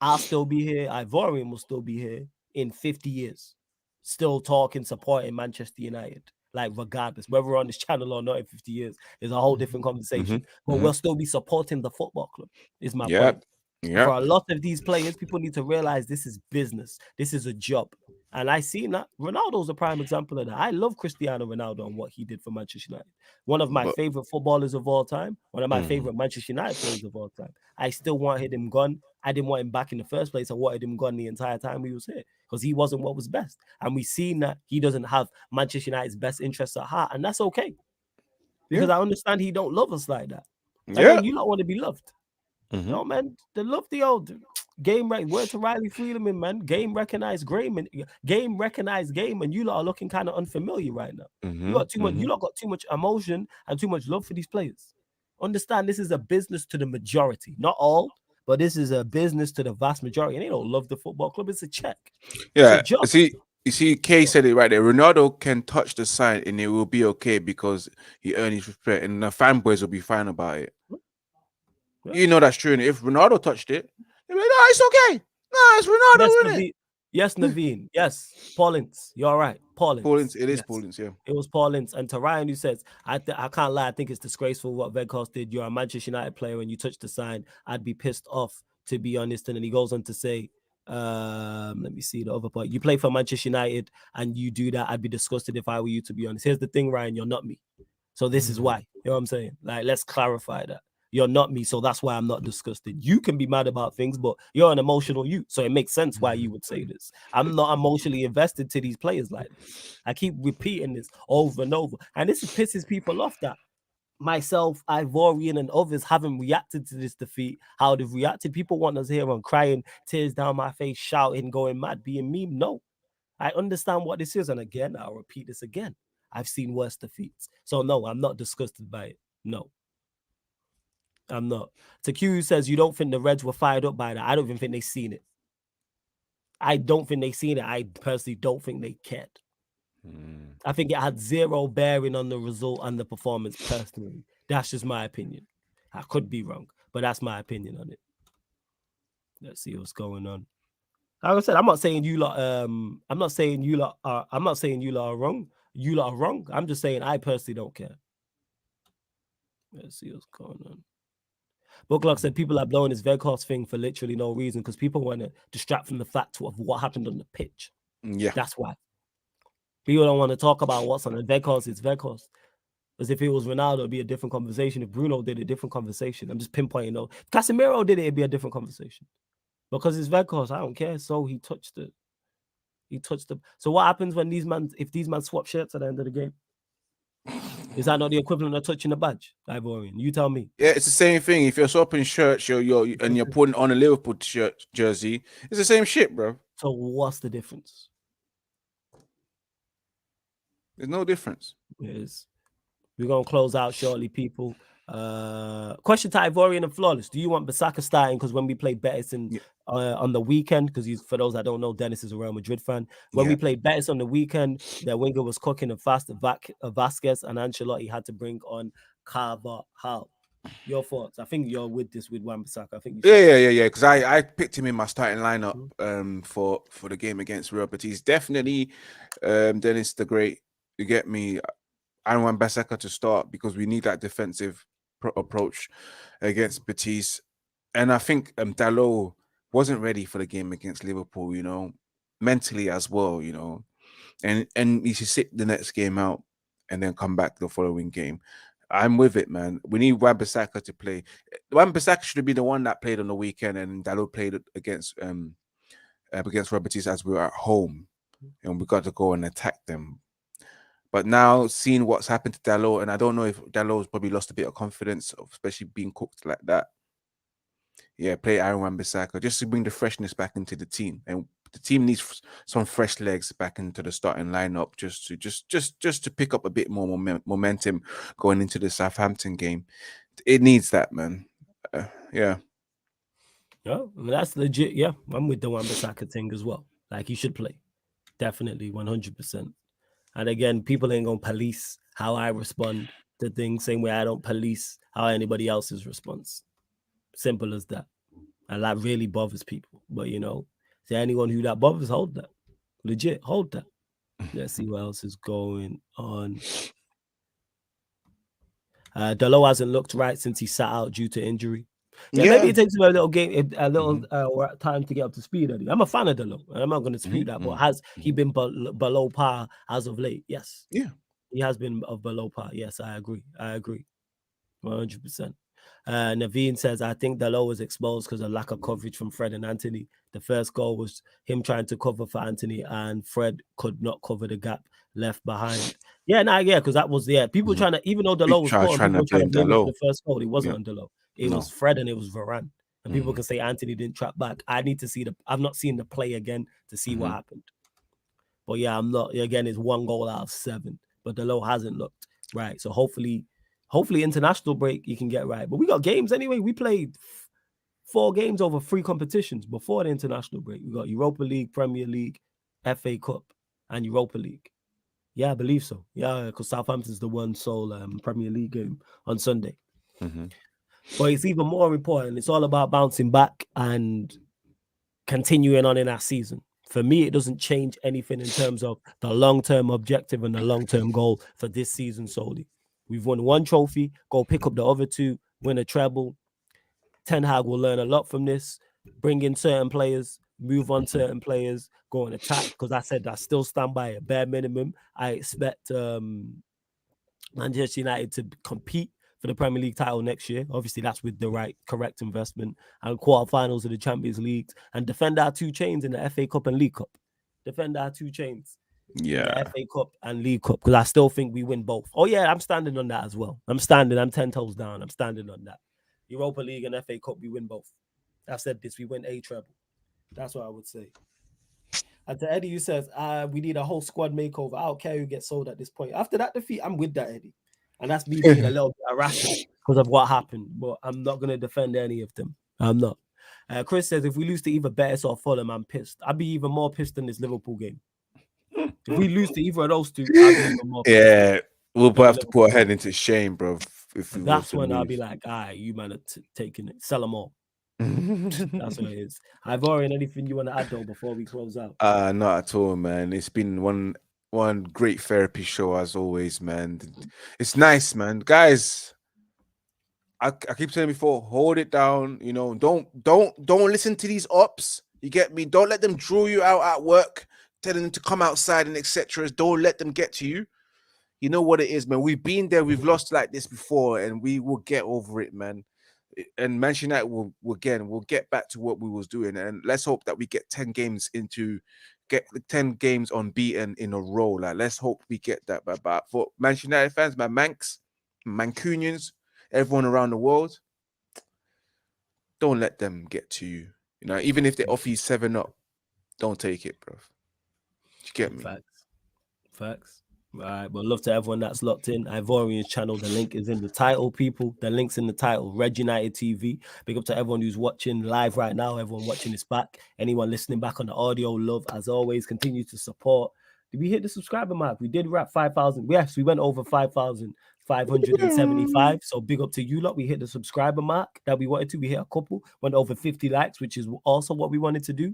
I'll still be here. Ivorian will still be here in 50 years. Still talking, supporting Manchester United. Like, regardless, whether we're on this channel or not in 50 years, is a whole different conversation. But we'll still be supporting the football club, is my point. Yep. Yep. For a lot of these players, people need to realize this is business. This is a job. And I seen that. Ronaldo's a prime example of that. I love Cristiano Ronaldo and what he did for Manchester United. One of my But favorite footballers of all time. One of my favorite Manchester United players of all time. I still wanted him gone. I didn't want him back in the first place. I wanted him gone the entire time he was here because he wasn't what was best. And we seen that he doesn't have Manchester United's best interests at heart. And that's okay. Because I understand he don't love us like that. yeah. Again, you don't want to be loved. No, man, they love the old game. Word to Riley Freeman, man. Game recognized game and game recognized game, and you lot are looking kind of unfamiliar right now. You got too much. You lot got too much emotion and too much love for these players. Understand, this is a business to the majority, not all, but this is a business to the vast majority. And they don't love the football club. It's a check. It's a Yeah. job. You see, Kay said it right there. Ronaldo can touch the sign and it will be okay because he earned his respect, and the fanboys will be fine about it. Yeah. You know that's true. And if Ronaldo touched it, they'll be like, no, it's okay. No, it's Ronaldo, Yes, isn't it? Naveen. Yes, Naveen. Yes, Paulins. You're right. Paulins. It is Yes. Paulins, yeah. It was Paulins. And to Ryan, who says, I can't lie, I think it's disgraceful what Vegas did. You're a Manchester United player and you touch the sign. I'd be pissed off, to be honest. And then he goes on to say, let me see the other part. You play for Manchester United and you do that. I'd be disgusted if I were you, to be honest. Here's the thing, Ryan, you're not me. So this is why. You know what I'm saying? Like, let's clarify that. You're not me, so that's why I'm not disgusted. You can be mad about things, but you're an emotional you, so it makes sense why you would say this. I'm not emotionally invested to these players like this. I keep repeating this over and over, and this pisses people off that myself, Ivorian, and others haven't reacted to this defeat. How they've reacted. People want us here on crying, tears down my face, shouting, going mad, being meme. No, I understand what this is, and again, I'll repeat this again. I've seen worse defeats, so no, I'm not disgusted by it. No. I'm not. Taku says you don't think the Reds were fired up by that. I don't even think they seen it. I don't think they seen it. I personally don't think they cared. I think it had zero bearing on the result and the performance personally. That's just my opinion. I could be wrong, but that's my opinion on it. Let's see what's going on. Like I said, I'm not saying you lot I'm not saying you lot are wrong. You lot are wrong. I'm just saying I personally don't care. Let's see what's going on. Booklock said people are blowing this Vegas thing for literally no reason because people want to distract from the fact of what happened on the pitch. Yeah. That's why. People don't want to talk about what's on the Vegas. It's Vegas. As if it was Ronaldo, it'd be a different conversation. If Bruno did a different conversation. I'm just pinpointing though. If Casemiro did it, it'd be a different conversation. Because it's Vegas, I don't care. So he touched it. He touched it. So what happens when if these men swap shirts at the end of the game? Is that not the equivalent of touching the badge, Ivorian? You tell me. Yeah, it's the same thing. If you're swapping shirts, you're putting on a Liverpool jersey, it's the same shit, bro. So what's the difference? There's no difference. Yes. We're gonna close out shortly, people. Question to Ivorian and Flawless. Do you want Bissaka starting? Because when we played Betis on the weekend, because for those that don't know, Dennis is a Real Madrid fan. When we played Betis on the weekend, their winger was cooking and fast. Vasquez and Ancelotti had to bring on Carvajal. Your thoughts? I think you're with this with Wan-Bissaka. I think you yeah. Because I picked him in my starting lineup for the game against Real Betis. Definitely, Dennis the Great. You get me. I want Wan-Bissaka to start because we need that defensive approach against Betis. And I think Dalot wasn't ready for the game against Liverpool, you know. mentally as well, you know. And you should sit the next game out and then come back the following game. I'm with it, man. We need Wan-Bissaka to play. Wan-Bissaka should have been the one that played on the weekend, and Dalot played against Real Betis as we were at home, and we got to go and attack them. But now seeing what's happened to Dalot, and I don't know if Dalot's probably lost a bit of confidence, especially being cooked like that. Yeah, play Aaron Wan-Bissaka just to bring the freshness back into the team, and the team needs some fresh legs back into the starting lineup just to pick up a bit more momentum going into the Southampton game. It needs that, man. Yeah. Yeah, I mean, that's legit. Yeah, I'm with the Wan-Bissaka thing as well. Like, he should play. Definitely, 100%. And again, people ain't gonna police how I respond to things, same way I don't police how anybody else's response. Simple as that. And that really bothers people. But you know, to anyone who that bothers, hold that. Legit, hold that. Let's see what else is going on. Dalot hasn't looked right since he sat out due to injury. Yeah, maybe it takes him a little time to get up to speed. Eddie. I'm a fan of Dalot, and I'm not going to dispute that. But has he been below par as of late? Yes. Yeah. He has been below par. Yes, I agree. 100%. Naveen says, I think Dalot was exposed because of lack of coverage from Fred and Anthony. The first goal was him trying to cover for Anthony, and Fred could not cover the gap left behind. Yeah, because that was people trying to, even though Dalot was caught, people were trying to blame him for the first goal. It wasn't on Dalot. It was Fred and it was Varane. And people can say Anthony didn't track back. I need to see I've not seen the play again to see what happened. But yeah, I'm not. Again, it's 1 goal out of 7. But Dalot hasn't looked right. So hopefully international break you can get right. But we got games anyway. We played 4 games over 3 competitions before the international break. We got Europa League, Premier League, FA Cup, and Europa League. Yeah, I believe so. Yeah, because Southampton's the one sole Premier League game on Sunday. But it's even more important. It's all about bouncing back and continuing on in our season. For me, it doesn't change anything in terms of the long-term objective and the long-term goal for this season solely. We've won 1 trophy, go pick up the other 2, win a treble. Ten Hag will learn a lot from this, bring in certain players, move on certain players, go and attack. Because I said I still stand by a bare minimum. I expect Manchester United to compete for the Premier League title next year. Obviously, that's with the correct investment, and quarterfinals of the Champions League, and defend our 2 chains in the FA Cup and League Cup. Defend our 2 chains. Yeah. The FA Cup and League Cup, because I still think we win both. Oh yeah, I'm standing on that as well. I'm 10 toes down. I'm standing on that. Europa League and FA Cup, we win both. I've said this, we win a treble. That's what I would say. And to Eddie, who says, we need a whole squad makeover. I don't care who gets sold at this point. After that defeat, I'm with that, Eddie. And that's me being a little bit irrational because of what happened. But I'm not going to defend any of them. I'm not. Chris says, if we lose to either Betis or Fulham, I'm pissed. I'd be even more pissed than this Liverpool game. If we lose to either of those 2, I'd be even more pissed. Yeah, we'll have to put our head into shame, bro. If we that's when I'll be like, you man are taking it. Sell them all. That's what it is. Ivorian, anything you want to add though before we close out? Not at all, man. It's been one great therapy show as always, man. It's nice, man. Guys, I keep saying before, hold it down. You know, don't listen to these ops. You get me? Don't let them draw you out at work, telling them to come outside and etc. Don't let them get to you. You know what it is, man. We've been there. We've lost like this before, and we will get over it, man. And Manchester United will get back to what we was doing, and let's hope that we get 10 games unbeaten in a row. Like, let's hope we get that. But for Manchester United fans, my Mancunians, everyone around the world, don't let them get to you. You know, even if they offer you 7-up, don't take it, bro. You get me? Facts. All right, but love to everyone that's locked in. Ivorian's channel, the link is in the title, people. The link's in the title, Red United TV. Big up to everyone who's watching live right now, everyone watching this back. Anyone listening back on the audio, love, as always, continue to support. Did we hit the subscriber mark? We did wrap 5,000. Yes, we went over 5,575. So big up to you lot. We hit the subscriber mark that we wanted to. We hit a couple, went over 50 likes, which is also what we wanted to do.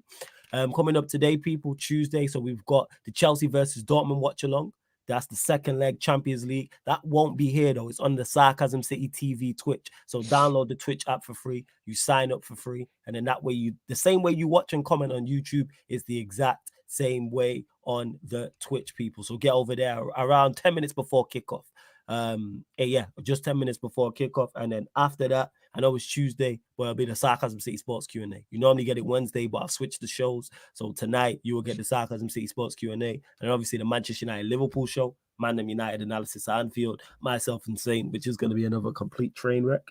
Coming up today, people, Tuesday. So we've got the Chelsea versus Dortmund watch along. That's the second leg, Champions League. That won't be here, though. It's on the Sarcasm City TV Twitch. So download the Twitch app for free. You sign up for free. And then that way, the same way you watch and comment on YouTube is the exact same way on the Twitch, people. So get over there around 10 minutes before kickoff. Just 10 minutes before kickoff, and then after that, I know it's Tuesday, but it'll be the Sarcasm City Sports Q&A. You normally get it Wednesday, but I've switched the shows. So tonight you will get the Sarcasm City Sports Q&A, and obviously the Manchester United Liverpool show, Man United analysis at Anfield, myself and Saint, which is going to be another complete train wreck.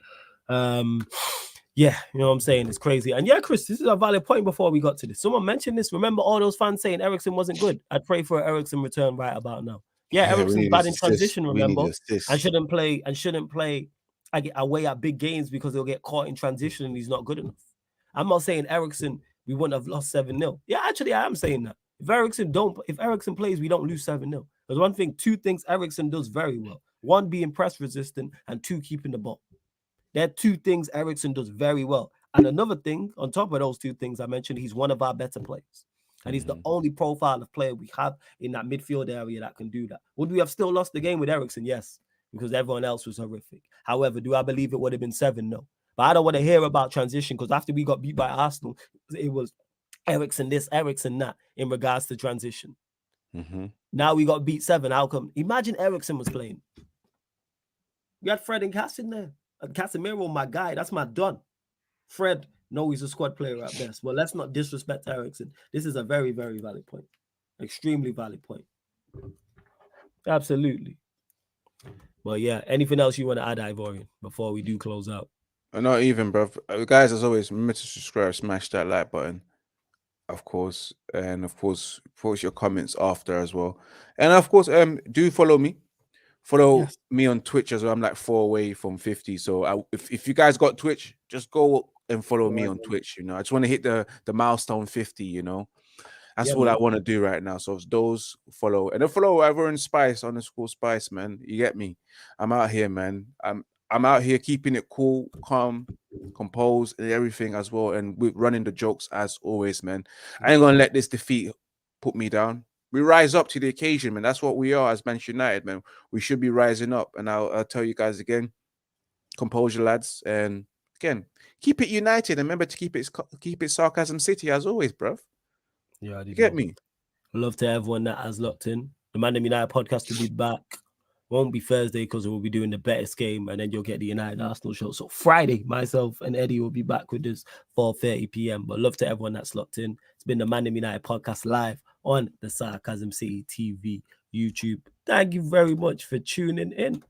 Yeah, you know what I'm saying? It's crazy. And yeah, Chris, this is a valid point before we got to this. Someone mentioned this. Remember all those fans saying Eriksen wasn't good? I'd pray for an Eriksen return right about now. Yeah, Eriksen's bad in transition, remember? And shouldn't play away at big games because he'll get caught in transition and he's not good enough. I'm not saying Eriksen, we wouldn't have lost 7-0. Yeah, actually, I am saying that. If Eriksen plays, we don't lose 7-0. There's two things Eriksen does very well. One, being press resistant, and two, keeping the ball. They're two things Eriksen does very well. And another thing, on top of those two things I mentioned, he's one of our better players. And he's the only profile of player we have in that midfield area that can do that. Would we have still lost the game with Eriksen? Yes, because everyone else was horrific. However, do I believe it would have been 7? No. But I don't want to hear about transition, because after we got beat by Arsenal, it was Eriksen this, Eriksen that in regards to transition. Now we got beat 7. How come? Imagine Eriksen was playing. We had Fred and Cass in there. And Casemiro, my guy, that's my done. Fred, no, he's a squad player at best. Well, let's not disrespect Eriksen. This is a very, very valid point. Extremely valid point. Absolutely. Well, yeah. Anything else you want to add, Ivorian, before we do close out? Not even, bro. Guys, as always, remember to subscribe, smash that like button, of course, and of course, post your comments after as well. And of course, do follow me. Follow me on Twitch as well. I'm like 4 away from 50. So if you guys got Twitch, just go and follow me on Twitch. You know, I just want to hit the milestone 50. You know, that's what I want to do right now. So those follow, and then follow Ivorian Spice _Spice, man. You get me? I'm out here, man. I'm out here keeping it cool, calm, composed, and everything as well, and we're running the jokes as always, man. I ain't gonna let this defeat put me down. We rise up to the occasion, man. That's what we are as Manchester United, man. We should be rising up. And I'll tell you guys again, composure, lads. And again, keep it united. And remember to keep it Sarcasm City as always, bruv. Yeah, you get me? Love to everyone that has locked in. The Man United podcast will be back. Won't be Thursday because we'll be doing the Betis game, and then you'll get the United Arsenal show. So Friday, myself and Eddie will be back with this 4:30 p.m. But love to everyone that's locked in. It's been the Man United podcast live on the Sarcasm City TV YouTube. Thank you very much for tuning in.